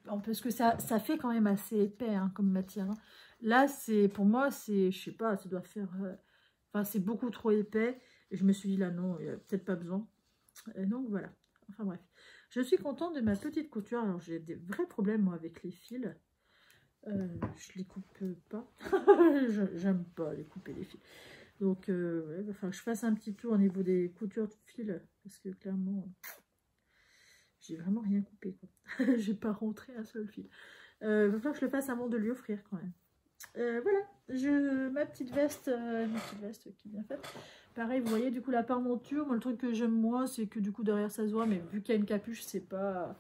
Parce que ça fait quand même assez épais hein, comme matière. Hein. Là, pour moi, je sais pas, ça doit faire... Enfin, c'est beaucoup trop épais. Et je me suis dit là, non, il n'y a peut-être pas besoin. Donc voilà. Enfin bref. Je suis contente de ma petite couture. Alors j'ai des vrais problèmes moi avec les fils. Je les coupe pas. J'aime pas les couper les fils. Donc ouais, il va falloir que je fasse un petit tour au niveau des coutures de fils. Parce que clairement, j'ai vraiment rien coupé. J'ai pas rentré un seul fil. Il va falloir que je le fasse avant de lui offrir quand même. Voilà, ma petite veste qui est bien faite. Pareil, vous voyez du coup la parmenture. Moi, le truc que j'aime moi, c'est que du coup derrière ça se voit, mais vu qu'il y a une capuche, c'est pas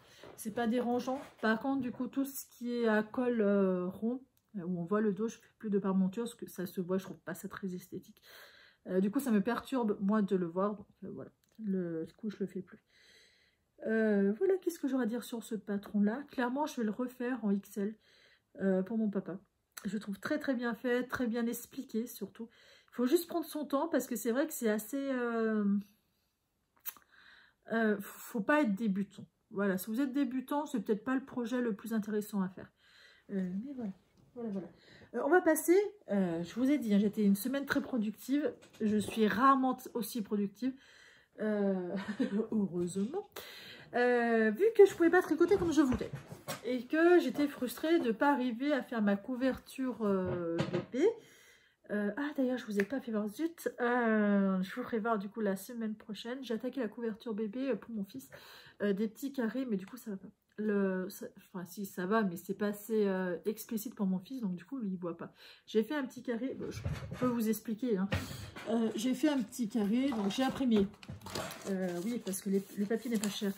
dérangeant. Par contre, du coup, tout ce qui est à col rond, où on voit le dos, je fais plus de parmenture parce que ça se voit, je trouve pas ça très esthétique. Du coup, ça me perturbe moi de le voir. Donc voilà, du coup, je le fais plus. Voilà, qu'est-ce que j'aurais à dire sur ce patron-là? Clairement, je vais le refaire en XL pour mon papa. Je trouve très très bien fait, très bien expliqué surtout. Il faut juste prendre son temps parce que c'est vrai que c'est assez... faut pas être débutant. Voilà, si vous êtes débutant, c'est peut-être pas le projet le plus intéressant à faire. Mais voilà. On va passer, je vous ai dit, hein, j'étais une semaine très productive. Je suis rarement aussi productive. Heureusement. Vu que je pouvais pas tricoter comme je voulais et que j'étais frustrée de ne pas arriver à faire ma couverture bébé. Ah d'ailleurs je vous ai pas fait voir, zut, je vous ferai voir du coup la semaine prochaine. J'ai attaqué la couverture bébé pour mon fils, des petits carrés, mais du coup ça va pas. Enfin si ça va, mais c'est pas assez explicite pour mon fils, donc du coup lui il voit pas. J'ai fait un petit carré, bon, je peux vous expliquer, hein. J'ai fait un petit carré, donc j'ai imprimé, oui parce que le papier n'est pas cher,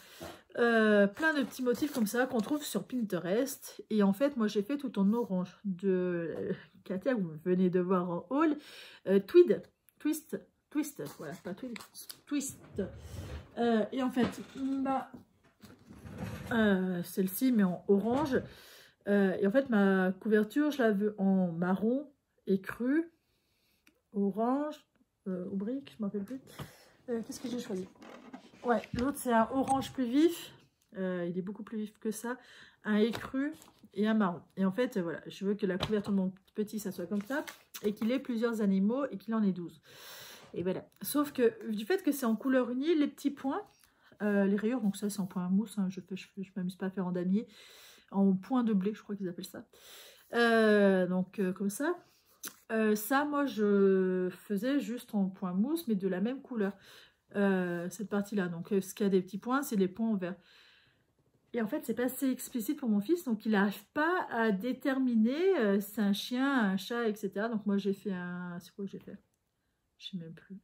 plein de petits motifs comme ça qu'on trouve sur Pinterest. Et en fait moi j'ai fait tout en orange de Katia, vous venez de voir en haul, twist, voilà, pas tweed, twist. Et en fait celle-ci mais en orange, et en fait ma couverture je la veux en marron écru, orange, ou brique, je m'en rappelle plus. Qu'est-ce que j'ai choisi? Ouais, l'autre c'est un orange plus vif, il est beaucoup plus vif que ça, un écru et un marron. Et en fait, voilà, je veux que la couverture de mon petit, ça soit comme ça, et qu'il ait plusieurs animaux et qu'il en ait 12. Et voilà. Sauf que, du fait que c'est en couleur unie, les petits points, les rayures, donc ça c'est en point à mousse, hein, je m'amuse pas à faire en damier, en point de blé, je crois qu'ils appellent ça. Donc comme ça. Ça, moi, je faisais juste en point mousse, mais de la même couleur. Cette partie-là. Donc, ce qui a des petits points, c'est les points en vert. Et en fait, c'est pas assez explicite pour mon fils, donc il n'arrive pas à déterminer c'est un chien, un chat, etc. Donc, moi, j'ai fait un... C'est quoi que j'ai fait? Je sais même plus.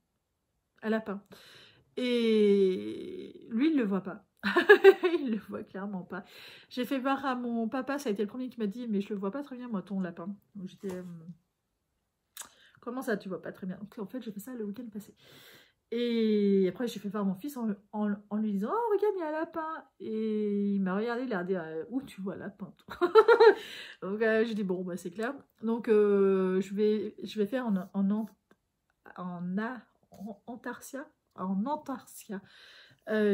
Un lapin. Et lui, il ne le voit pas. Il le voit clairement pas. J'ai fait voir à mon papa, ça a été le premier qui m'a dit, mais je le vois pas très bien, moi, ton lapin. Donc, j'étais... Comment ça, tu vois pas très bien? Donc, en fait, j'ai fait ça le week-end passé. Et après, j'ai fait voir mon fils en lui disant « Oh, regarde, il y a un lapin !» Et il m'a regardé, il a dit « Où tu vois un lapin, toi ?» Donc, j'ai dit « Bon, bah, c'est clair. » Donc, je vais faire en antarcia,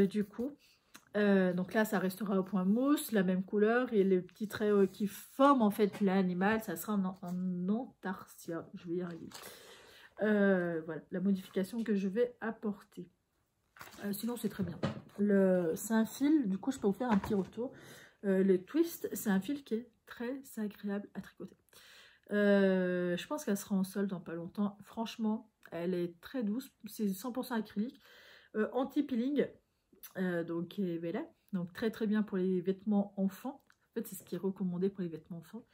du coup. Donc là, ça restera au point mousse, la même couleur. Et les petits traits qui forment, en fait, l'animal, ça sera en antarcia. Je vais y arriver. Voilà, la modification que je vais apporter. Sinon, c'est très bien. C'est un fil, du coup, je peux vous faire un petit retour. Le twist, c'est un fil qui est très agréable à tricoter. Je pense qu'elle sera en solde dans pas longtemps. Franchement, elle est très douce. C'est 100% acrylique. Anti-peeling. Donc voilà, donc très très bien pour les vêtements enfants. En fait, c'est ce qui est recommandé pour les vêtements enfants.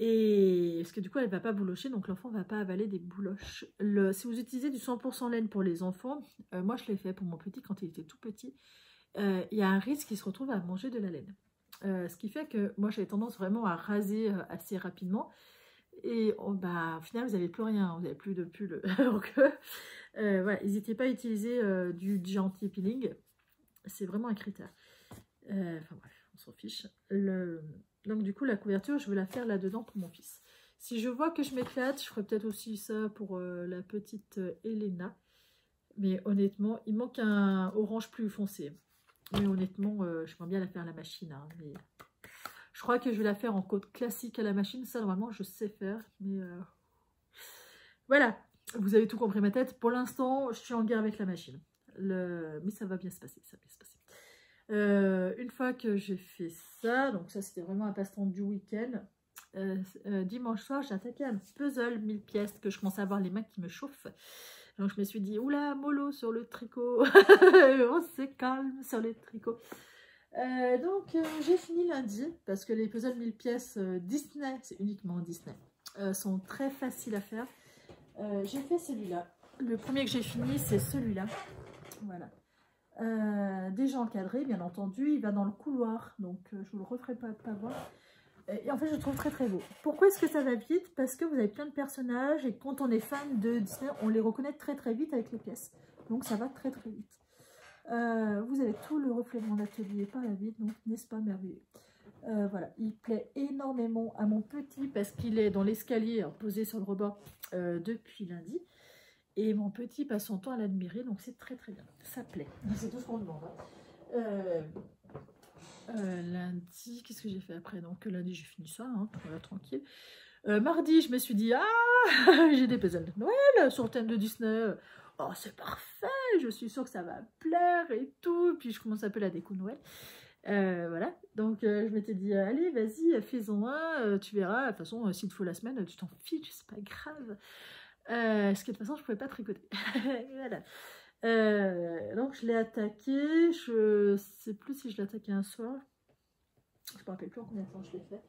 Et parce que du coup, elle ne va pas boulocher, donc l'enfant ne va pas avaler des bouloches. Si vous utilisez du 100% laine pour les enfants, moi je l'ai fait pour mon petit quand il était tout petit, il y a un risque qu'il se retrouve à manger de la laine. Ce qui fait que moi j'avais tendance vraiment à raser assez rapidement. Et bah, au final, vous n'avez plus rien, vous n'avez plus de pull. Donc voilà, n'hésitez pas à utiliser du anti-peeling. C'est vraiment un critère. Enfin bref, on s'en fiche. Donc du coup, la couverture, je veux la faire là-dedans pour mon fils. Si je vois que je m'éclate, je ferai peut-être aussi ça pour la petite Elena. Mais honnêtement, il manque un orange plus foncé. Mais honnêtement, j'aimerais bien la faire à la machine. Hein, mais je crois que je vais la faire en côte classique à la machine. Ça, normalement, je sais faire. Mais voilà, vous avez tout compris ma tête. Pour l'instant, je suis en guerre avec la machine. Mais ça va bien se passer, ça va bien se passer. Une fois que j'ai fait ça, donc ça c'était vraiment un passe-temps du week-end, dimanche soir j'ai attaqué un puzzle 1000 pièces que je commençais à avoir les mains qui me chauffent. Donc je me suis dit, oula, mollo sur le tricot, on se calme sur les tricots. Donc j'ai fini lundi, parce que les puzzles 1000 pièces Disney, c'est uniquement Disney, sont très faciles à faire. J'ai fait celui-là. Le premier que j'ai fini, c'est celui-là. Voilà. Déjà encadré, bien entendu, il va dans le couloir, donc je vous le referai pas voir. Et en fait, je le trouve très très beau. Pourquoi est-ce que ça va vite? Parce que vous avez plein de personnages et quand on est fan de Disney, on les reconnaît très très vite avec les pièces. Donc ça va très très vite. Vous avez tout le reflet de mon atelier par la vitre, donc n'est-ce pas merveilleux? Voilà, il plaît énormément à mon petit parce qu'il est dans l'escalier posé sur le rebord depuis lundi. Et mon petit passe son temps à l'admirer, donc c'est très très bien. Ça plaît. C'est tout ce qu'on demande. Hein. Lundi, qu'est-ce que j'ai fait après? Donc lundi, j'ai fini ça, hein, voilà, tranquille. Mardi, je me suis dit, ah, j'ai des puzzles de Noël sur le thème de Disney. Oh, c'est parfait, je suis sûre que ça va plaire et tout. Puis je commence un peu la déco Noël. Voilà, donc je m'étais dit, allez, vas-y, fais-en un, tu verras. De toute façon, s'il te faut la semaine, tu t'en fiches, c'est pas grave. Parce que de toute façon, je pouvais pas tricoter. Voilà. Donc, je l'ai attaqué. Je sais plus si je l'ai attaqué un soir. Je me rappelle plus en combien de temps je l'ai fait.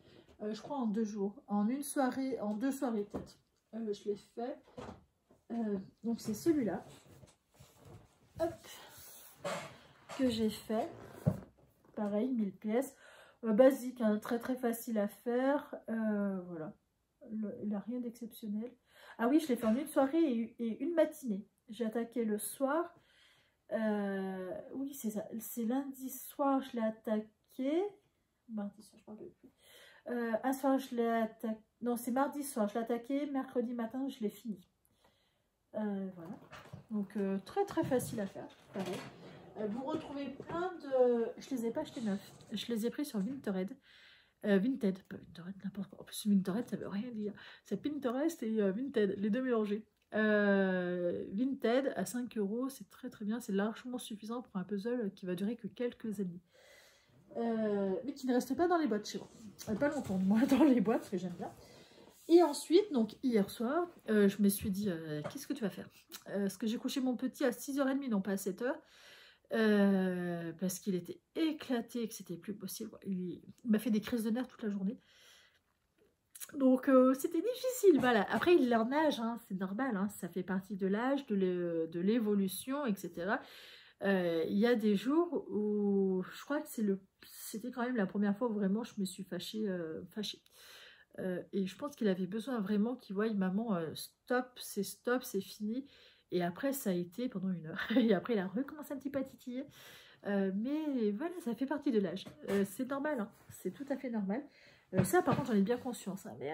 Je crois en 2 jours. En une soirée, en 2 soirées peut-être. Je l'ai fait. Donc, c'est celui-là. Hop. Que j'ai fait. Pareil, 1000 pièces. Basique, hein, très très facile à faire. Voilà. Il n'a rien d'exceptionnel. Ah oui, je l'ai fait en une soirée et une matinée. J'ai attaqué le soir. Oui, c'est ça. C'est lundi soir, je l'ai attaqué. Mardi soir, je ne me rappelle plus. Un soir, je l'ai attaqué. Non, c'est mardi soir, je l'ai attaqué. Mercredi matin, je l'ai fini. Voilà. Donc, très très facile à faire. Pareil. Vous retrouvez plein de... Je les ai pas achetés neufs. Je les ai pris sur Vinted. Vinted, pas Vinted, n'importe quoi. En plus, Vinted, ça veut rien dire. C'est Pinterest et Vinted, les deux mélangés. Vinted à 5 €, c'est très très bien. C'est largement suffisant pour un puzzle qui va durer que quelques années. Mais qui ne reste pas dans les boîtes chez moi. Pas longtemps, moi, dans les boîtes, parce que j'aime bien. Et ensuite, donc hier soir, je me suis dit, qu'est-ce que tu vas faire? Parce que j'ai couché mon petit à 6h30, non pas à 7h. Parce qu'il était éclaté, que c'était plus possible. Il m'a fait des crises de nerfs toute la journée. Donc c'était difficile, voilà. Après il est en âge, hein, c'est normal, hein, ça fait partie de l'âge, de l'évolution, etc. Il y a des jours où je crois que c'était quand même la première fois où vraiment je me suis fâchée. Et je pense qu'il avait besoin vraiment qu'il voie maman, stop, c'est fini. Et après ça a été pendant 1 heure. Et après il a recommencé un petit peu à titiller. Mais voilà, ça fait partie de l'âge. C'est normal, hein, c'est tout à fait normal. Ça, par contre, j'en ai bien conscience. Hein, mais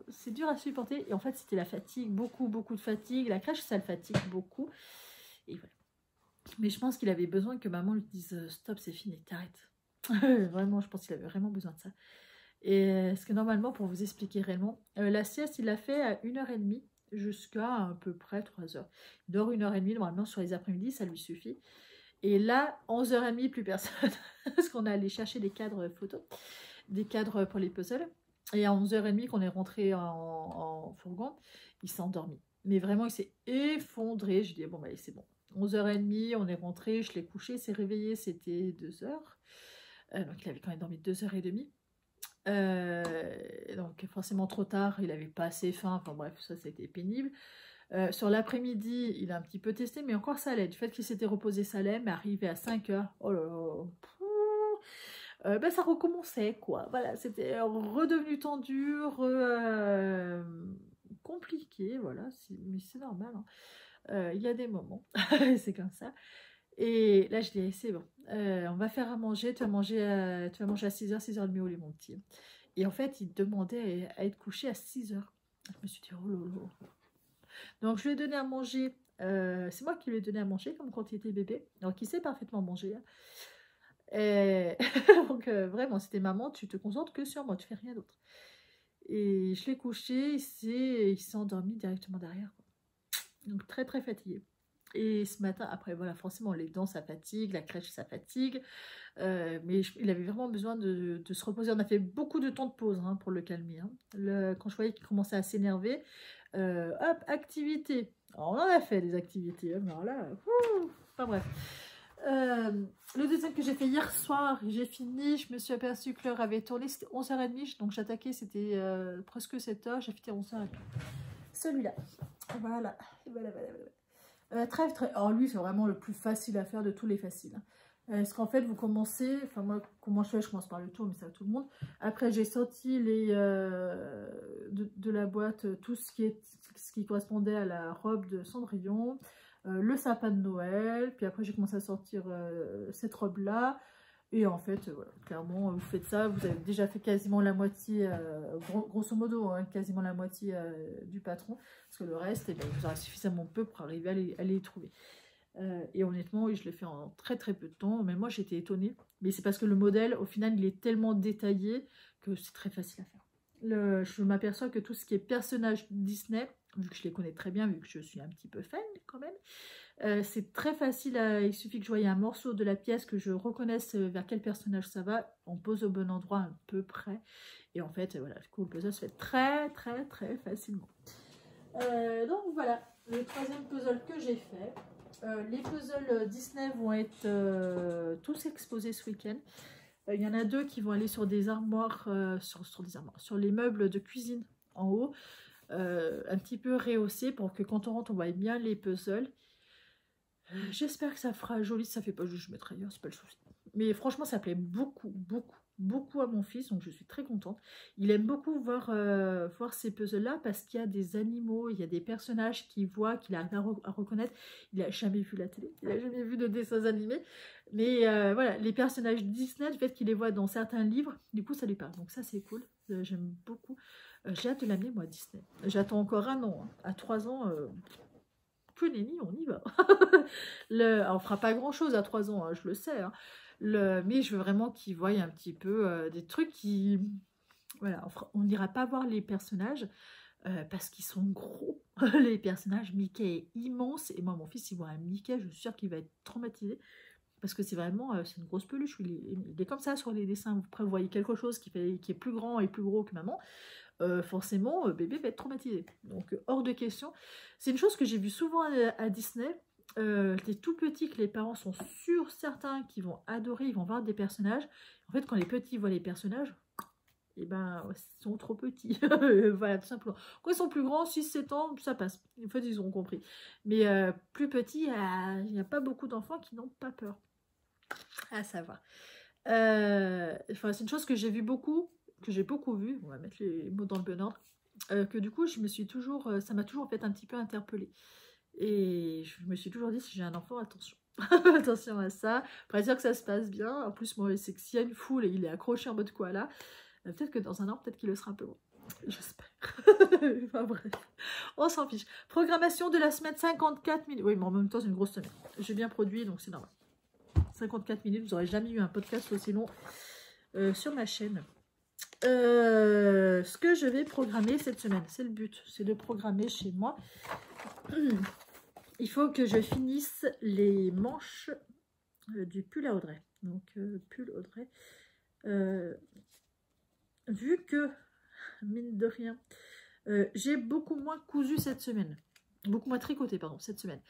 c'est dur à supporter. Et en fait, c'était la fatigue, beaucoup de fatigue. La crèche, ça le fatigue beaucoup. Et voilà. Mais je pense qu'il avait besoin que maman lui dise stop, c'est fini, t'arrêtes. Vraiment, je pense qu'il avait vraiment besoin de ça. Et ce que normalement, pour vous expliquer réellement, la sieste, il l'a fait à 1h30 jusqu'à à peu près 3h. Il dort 1h30, normalement, sur les après-midi, ça lui suffit. Et là, 11h30, plus personne. Parce qu'on est allé chercher des cadres photos. Des cadres pour les puzzles. Et à 11h30, qu'on est rentré en fourgon, il s'est endormi. Mais vraiment, il s'est effondré. Je lui ai dit, bon, bah, c'est bon. 11h30, on est rentré, je l'ai couché, il s'est réveillé, c'était 2h. Donc il avait quand même dormi 2h30. Donc forcément trop tard, il n'avait pas assez faim, enfin bref, ça c'était pénible. Sur l'après-midi, il a un petit peu testé, mais encore ça allait. Du fait qu'il s'était reposé, ça allait, mais arrivé à 5h, oh là là, ben, ça recommençait, quoi. Voilà, c'était redevenu tendu, compliqué, voilà, mais c'est normal, hein. Il y a des moments, c'est comme ça. Et là, je dis, c'est bon, on va faire à manger, tu vas manger à 6h, 6h30 au lit, mon petit. Et en fait, il demandait à être couché à 6h. Je me suis dit, oh là là. Donc, je lui ai donné à manger, c'est moi qui lui ai donné à manger, comme quand il était bébé. Donc, il sait parfaitement manger. Hein. Et donc, vraiment, c'était maman, tu te concentres que sur moi, tu fais rien d'autre. Et je l'ai couché, il s'est endormi directement derrière. Quoi. Donc, très, très fatigué. Et ce matin, après, voilà, forcément, les dents, ça fatigue, la crèche, ça fatigue. Mais il avait vraiment besoin de se reposer. On a fait beaucoup de temps de pause hein, pour le calmer. Hein. Quand je voyais qu'il commençait à s'énerver, hop, activité. Alors, on en a fait des activités. Hein, alors là, enfin bref. Le deuxième que j'ai fait hier soir, j'ai fini, je me suis aperçue que l'heure avait tourné, c'était 11h30, donc j'attaquais, c'était presque 7h, j'ai fini à 11h30. Celui-là, voilà, trêve, alors lui c'est vraiment le plus facile à faire de tous les faciles. Hein. Parce qu'en fait vous commencez, enfin moi comment je fais, je commence par le tour, mais c'est à tout le monde. Après j'ai sorti les de la boîte tout ce qui correspondait à la robe de Cendrillon. Le sapin de Noël, puis après j'ai commencé à sortir cette robe là, et en fait voilà, clairement vous faites ça, vous avez déjà fait quasiment la moitié, grosso modo hein, quasiment la moitié du patron, parce que le reste eh bien, vous aurez suffisamment peu pour arriver à les trouver. Et honnêtement oui, je l'ai fait en très très peu de temps, mais moi j'étais étonnée, mais c'est parce que le modèle au final il est tellement détaillé que c'est très facile à faire. Je m'aperçois que tout ce qui est personnage Disney, vu que je les connais très bien, vu que je suis un petit peu fan quand même, c'est très facile, il suffit que je voie un morceau de la pièce, que je reconnaisse vers quel personnage ça va, on pose au bon endroit à peu près, et en fait, voilà, du coup, le puzzle se fait très très très facilement. Donc voilà, le troisième puzzle que j'ai fait. Les puzzles Disney vont être tous exposés ce week-end. Il y en a deux qui vont aller sur des armoires, sur les meubles de cuisine en haut, un petit peu rehaussés pour que quand on rentre, on voit bien les puzzles. J'espère que ça fera joli, si ça fait pas juste je mettrai ailleurs, c'est pas le souci. Mais franchement, ça plaît beaucoup, beaucoup, beaucoup à mon fils, donc je suis très contente. Il aime beaucoup voir ces puzzles-là parce qu'il y a des animaux, il y a des personnages qu'il voit, qu'il arrive à reconnaître. Il n'a jamais vu la télé, il n'a jamais vu de dessins animés. Mais voilà, les personnages Disney, du fait qu'il les voit dans certains livres, du coup, ça lui parle. Donc ça, c'est cool, j'aime beaucoup. J'ai hâte de l'amener, moi, à Disney. J'attends encore un an, hein. À 3 ans... que nenni, on y va. On fera pas grand chose à 3 ans, hein, je le sais. Hein. Mais je veux vraiment qu'ils voient un petit peu des trucs qui... Voilà, on n'ira pas voir les personnages parce qu'ils sont gros. Les personnages, Mickey est immense. Et moi, mon fils, il voit un Mickey, je suis sûre qu'il va être traumatisé. Parce que c'est vraiment, c'est une grosse peluche. Il est comme ça sur les dessins. Vous voyez quelque chose qui est plus grand et plus gros que maman. Forcément, bébé va être traumatisé. Donc, hors de question. C'est une chose que j'ai vue souvent à Disney. Les tout petits que les parents sont sûrs, certains qui vont adorer, ils vont voir des personnages. En fait, quand les petits voient les personnages, eh ben, ils sont trop petits. Voilà, tout simplement. Quand ils sont plus grands, 6-7 ans, ça passe. En fait, ils ont compris. Mais plus petits, il n'y a pas beaucoup d'enfants qui n'ont pas peur. Ah, ça va. C'est une chose que j'ai vu beaucoup, que j'ai beaucoup vu, on va mettre les mots dans le bon ordre, que du coup, ça m'a toujours fait un petit peu interpellée. Et je me suis toujours dit, si j'ai un enfant, attention. Attention à ça. Après dire que ça se passe bien. En plus, moi, c'est que s'il y a une foule et il est accroché en mode koala, peut-être que dans un an, peut-être qu'il le sera un peu moins. J'espère. Enfin bref, on s'en fiche. Programmation de la semaine, 54 minutes. Oui, mais en même temps, c'est une grosse semaine. J'ai bien produit, donc c'est normal. 54 minutes, vous n'aurez jamais eu un podcast aussi long sur ma chaîne. Ce que je vais programmer cette semaine, c'est le but, c'est de programmer chez moi. Il faut que je finisse les manches du pull à Audrey. Donc, pull Audrey. Vu que, mine de rien, j'ai beaucoup moins cousu cette semaine. Beaucoup moins tricoté, pardon, cette semaine.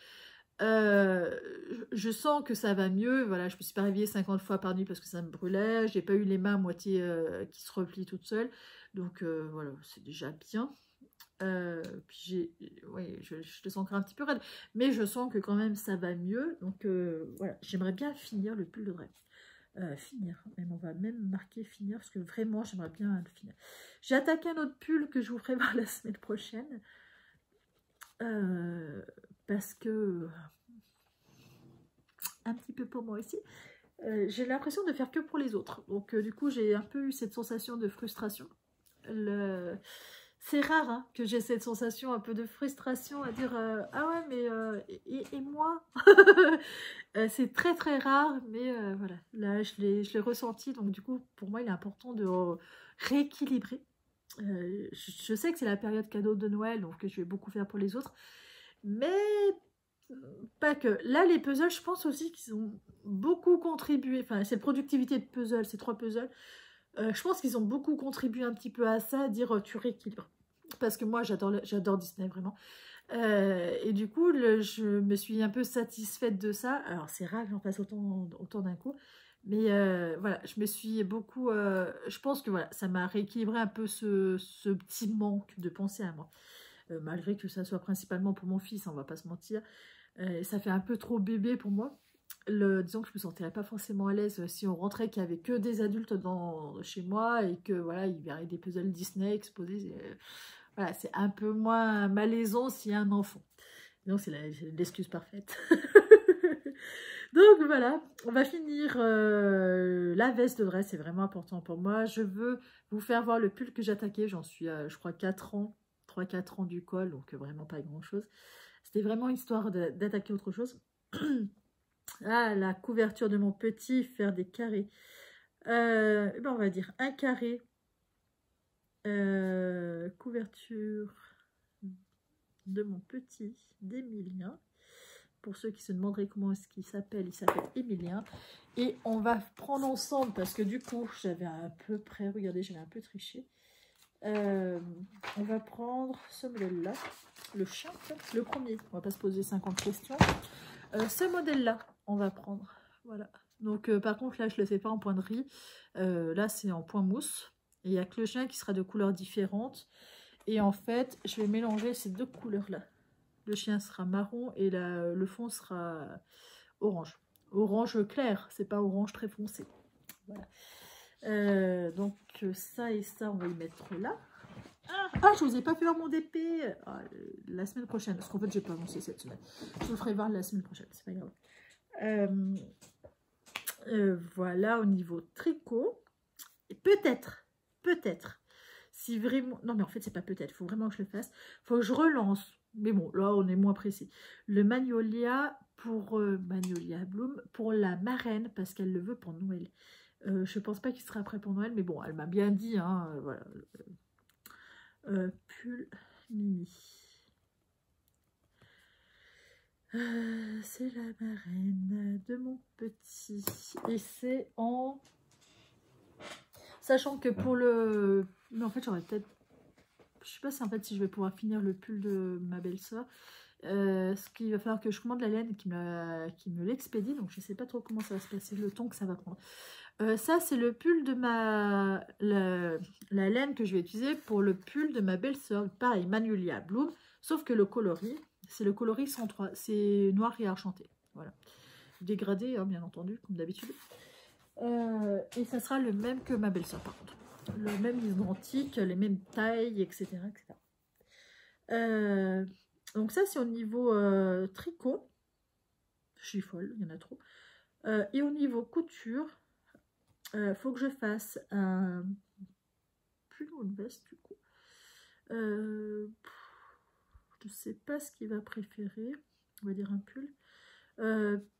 Je sens que ça va mieux. Voilà, je me suis pas réveillée 50 fois par nuit parce que ça me brûlait. J'ai pas eu les mains à moitié qui se replient toutes seules. Donc voilà, c'est déjà bien. Puis oui, je le sens encore un petit peu raide. Mais je sens que quand même ça va mieux. Donc voilà, j'aimerais bien finir le pull de rêve. Finir, même on va même marquer finir parce que vraiment j'aimerais bien le finir. J'ai attaqué un autre pull que je vous ferai voir la semaine prochaine. Parce que un petit peu pour moi aussi, j'ai l'impression de faire que pour les autres. Donc du coup j'ai un peu eu cette sensation de frustration. C'est rare hein, que j'ai cette sensation un peu de frustration à dire ah ouais mais et moi c'est très très rare, mais voilà, là je l'ai ressenti. Donc du coup pour moi il est important de rééquilibrer. Je sais que c'est la période cadeau de Noël, donc je vais beaucoup faire pour les autres, mais pas que. Là, les puzzles, je pense aussi qu'ils ont beaucoup contribué. Enfin, cette productivité de puzzle, ces 3 puzzles, je pense qu'ils ont beaucoup contribué un petit peu à ça, à dire tu rééquilibres. Parce que moi, j'adore Disney, vraiment. Et du coup, je me suis un peu satisfaite de ça. Alors, c'est rare que j'en fasse autant d'un coup. Mais voilà, je me suis beaucoup... je pense que voilà, ça m'a rééquilibré un peu ce petit manque de penser à moi. Malgré que ça soit principalement pour mon fils, on va pas se mentir. Ça fait un peu trop bébé pour moi. Disons que je me sentirais pas forcément à l'aise si on rentrait qu'il n'y avait que des adultes chez moi et que voilà, il verrait des puzzles Disney exposés. Voilà, c'est un peu moins malaisant s'il y a un enfant. Donc c'est l'excuse parfaite. Donc voilà, on va finir la veste de vrai, c'est vraiment important pour moi. Je veux vous faire voir le pull que j'attaquais, j'en suis à, je crois, 4 ans, 3-4 ans du col, donc vraiment pas grand chose. C'était vraiment histoire d'attaquer autre chose. Ah, la couverture de mon petit, faire des carrés. Ben on va dire un carré. Couverture de mon petit, d'Emilien. Pour ceux qui se demanderaient comment est-ce qu'il s'appelle, il s'appelle Emilien. Et on va prendre ensemble, parce que du coup, j'avais à peu près, regardez, j'avais un peu triché. On va prendre ce modèle-là, le chien, le premier. On va pas se poser 50 questions. Ce modèle-là, on va prendre. Voilà. Donc, par contre, là, je ne le fais pas en point de riz. Là, c'est en point mousse. Et il n'y a que le chien qui sera de couleurs différentes. Et en fait, je vais mélanger ces 2 couleurs-là. Le chien sera marron et le fond sera orange. Orange clair, c'est pas orange très foncé. Voilà. Donc ça et ça, on va y mettre là. Ah, je vous ai pas fait voir mon DP la semaine prochaine, parce qu'en fait, j'ai pas avancé cette semaine. Je vous ferai voir la semaine prochaine, c'est pas grave. Voilà, au niveau tricot. Et peut-être, si vraiment... Non, mais en fait, c'est pas peut-être, il faut vraiment que je le fasse. Il faut que je relance. Mais bon, là, on est moins précis. Le Magnolia pour Magnolia Bloom pour la marraine, parce qu'elle le veut pour Noël. Je pense pas qu'il sera prêt pour Noël, mais bon, elle m'a bien dit, hein, voilà. Pull Mimi. C'est la marraine de mon petit. Et c'est en... Sachant que pour le... Mais en fait, j'aurais peut-être... Je sais pas si en fait si je vais pouvoir finir le pull de ma belle-sœur. Ce qu'il va falloir que je commande la laine qui me l'expédie. Donc je sais pas trop comment ça va se passer, le temps que ça va prendre. Ça c'est le pull de la laine que je vais utiliser pour le pull de ma belle-sœur. Pareil, Magnolia Bloom. Sauf que le coloris, c'est le coloris 103. C'est noir et argenté. Voilà. Dégradé, hein, bien entendu, comme d'habitude. Et ça sera le même que ma belle-sœur par contre. Le même identique, les mêmes tailles, etc. Donc ça, c'est au niveau tricot. Je suis folle, il y en a trop. Et au niveau couture, faut que je fasse un pull ou une veste du coup. Je ne sais pas ce qu'il va préférer. On va dire un pull.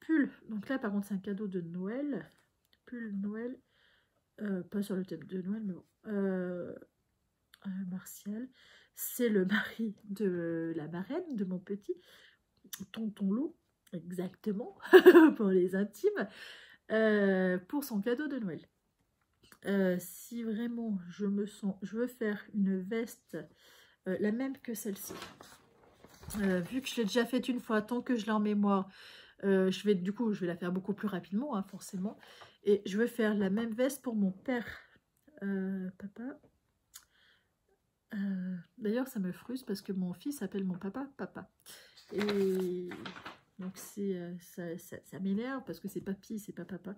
Pull, donc là par contre c'est un cadeau de Noël. Pull Noël. Pas sur le thème de Noël, mais bon. Martial, c'est le mari de la marraine de mon petit, tonton Loup, exactement, pour les intimes, pour son cadeau de Noël. Si vraiment je veux faire une veste la même que celle-ci, Vu que je l'ai déjà faite une fois, tant que je l'ai en mémoire, du coup, je vais la faire beaucoup plus rapidement, hein, forcément. Et je vais faire la même veste pour mon père, papa. D'ailleurs, ça me frustre parce que mon fils appelle mon papa, papa. Et donc, ça m'énerve parce que c'est papy, c'est pas papa.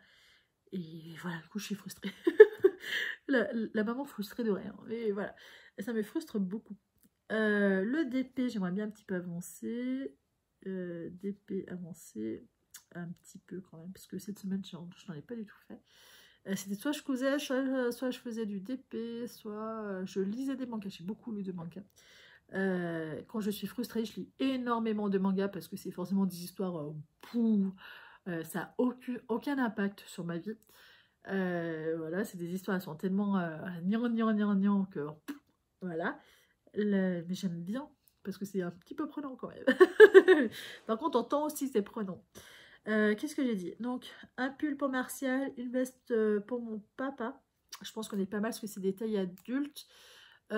Et voilà, du coup, je suis frustrée. la maman frustrée de rien. Et voilà, et ça me frustre beaucoup. Le DP, j'aimerais bien un petit peu avancer. DP avancé un petit peu quand même, parce que cette semaine, je n'en ai pas du tout fait. C'était soit je cousais, soit je faisais du DP, soit je lisais des mangas. J'ai beaucoup lu de mangas. Quand je suis frustrée, je lis énormément de mangas parce que c'est forcément des histoires ça n'a aucun impact sur ma vie. Voilà, c'est des histoires, elles sont tellement nian que voilà. Mais j'aime bien parce que c'est un petit peu prenant quand même. Par contre, en temps aussi, c'est prenant. Qu'est-ce que j'ai dit? Donc, un pull pour Martial, une veste pour mon papa. Je pense qu'on est pas mal parce que c'est des tailles adultes. Mon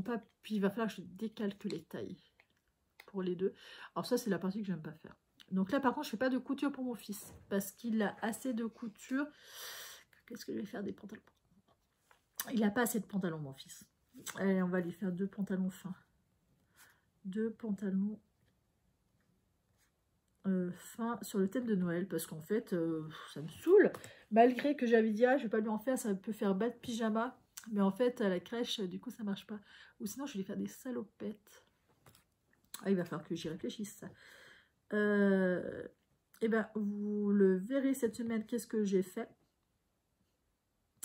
papa, puis il va falloir que je décalque les tailles pour les deux. Alors ça, c'est la partie que j'aime pas faire. Donc là, par contre, je fais pas de couture pour mon fils parce qu'il a assez de couture. Qu'est-ce que je vais faire des pantalons? Il n'a pas assez de pantalons, mon fils. Allez, on va lui faire 2 pantalons fins. 2 pantalons fins sur le thème de Noël. Parce qu'en fait, ça me saoule. Malgré que j'avais dit, ah, je vais pas lui en faire, ça peut faire bas de pyjama. Mais en fait, à la crèche, du coup, ça marche pas. Ou sinon, je vais lui faire des salopettes. Ah, il va falloir que j'y réfléchisse. Et ben, vous le verrez cette semaine, qu'est-ce que j'ai fait.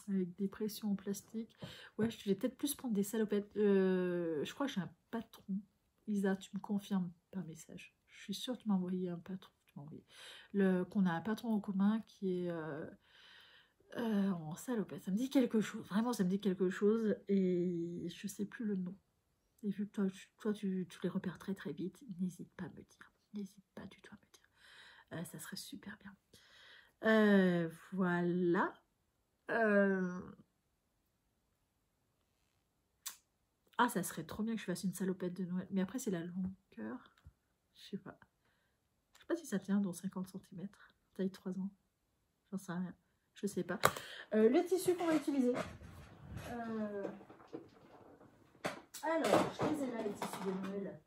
Avec des pressions en plastique. Ouais, je vais peut-être plus prendre des salopettes. Je crois que j'ai un patron. Isa, tu me confirmes par message. Je suis sûre que tu m'as envoyé un patron. Qu'on a un patron en commun qui est en salopette. Ça me dit quelque chose. Vraiment, ça me dit quelque chose. Et je sais plus le nom. Et vu que toi tu les repères très très vite, n'hésite pas à me dire. N'hésite pas du tout à me dire. Ça serait super bien. Voilà. Ah, ça serait trop bien que je fasse une salopette de Noël. Mais après, c'est la longueur. Je sais pas. Je sais pas si ça tient dans 50 cm. Taille 3 ans. J'en sais rien. Je sais pas. Le tissu qu'on va utiliser. Alors, je les ai là, les tissus de Noël.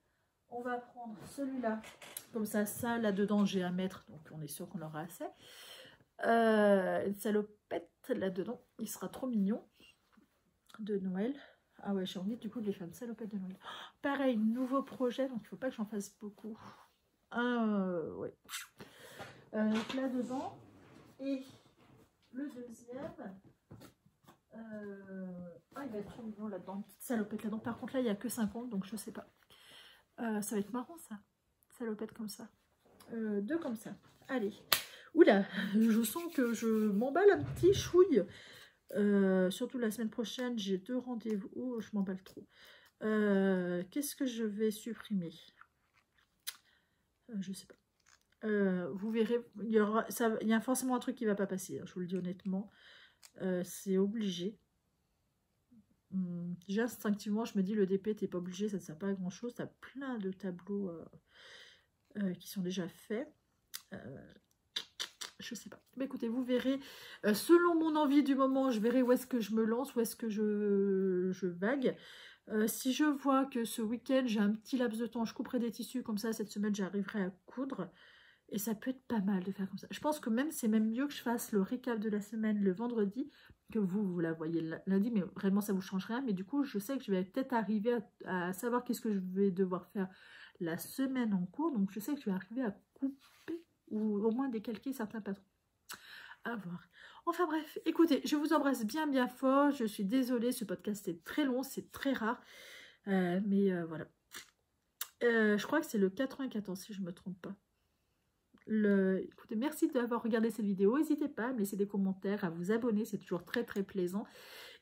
On va prendre celui-là. Comme ça, là-dedans, j'ai à mettre. Donc, on est sûr qu'on aura assez. Une salopette là-dedans. Il sera trop mignon. De Noël. Ah ouais, j'ai envie du coup de les faire une salopette de Noël. Pareil, nouveau projet, donc il ne faut pas que j'en fasse beaucoup. Ouais. Donc là-dedans. Et le deuxième. Ah, il va être trop mignon là-dedans. Une petite salopette là-dedans. Par contre, là, il n'y a que 50, donc je sais pas. Ça va être marrant, ça. Salopette comme ça. 2 comme ça. Allez. Oula, je sens que je m'emballe un petit chouille. Surtout la semaine prochaine, j'ai 2 rendez-vous. Oh, je m'emballe trop. Qu'est-ce que je vais supprimer? Je sais pas. Vous verrez, il y a forcément un truc qui va pas passer, hein, je vous le dis honnêtement. C'est obligé. Déjà, instinctivement, je me dis, le DP, t'es pas obligé, ça ne sert pas à grand chose. Tu as plein de tableaux qui sont déjà faits. Je sais pas. Mais écoutez, vous verrez. Selon mon envie du moment, je verrai où est-ce que je me lance, où est-ce que je vague. Si je vois que ce week-end, j'ai un petit laps de temps, je couperai des tissus, comme ça, cette semaine, j'arriverai à coudre. Et ça peut être pas mal de faire comme ça. Je pense que même c'est même mieux que je fasse le récap de la semaine le vendredi, que vous la voyez lundi, mais vraiment, ça vous change rien. Mais du coup, je sais que je vais peut-être arriver à savoir qu'est-ce que je vais devoir faire la semaine en cours. Donc, je sais que je vais arriver à couper ou au moins décalquer certains patrons. À voir. Enfin bref, écoutez, je vous embrasse bien fort. Je suis désolée, ce podcast est très long, c'est très rare. Mais voilà. Je crois que c'est le 94 si je ne me trompe pas. Écoutez, merci d'avoir regardé cette vidéo. N'hésitez pas à me laisser des commentaires, à vous abonner, c'est toujours très plaisant.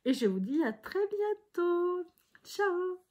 Et je vous dis à très bientôt. Ciao.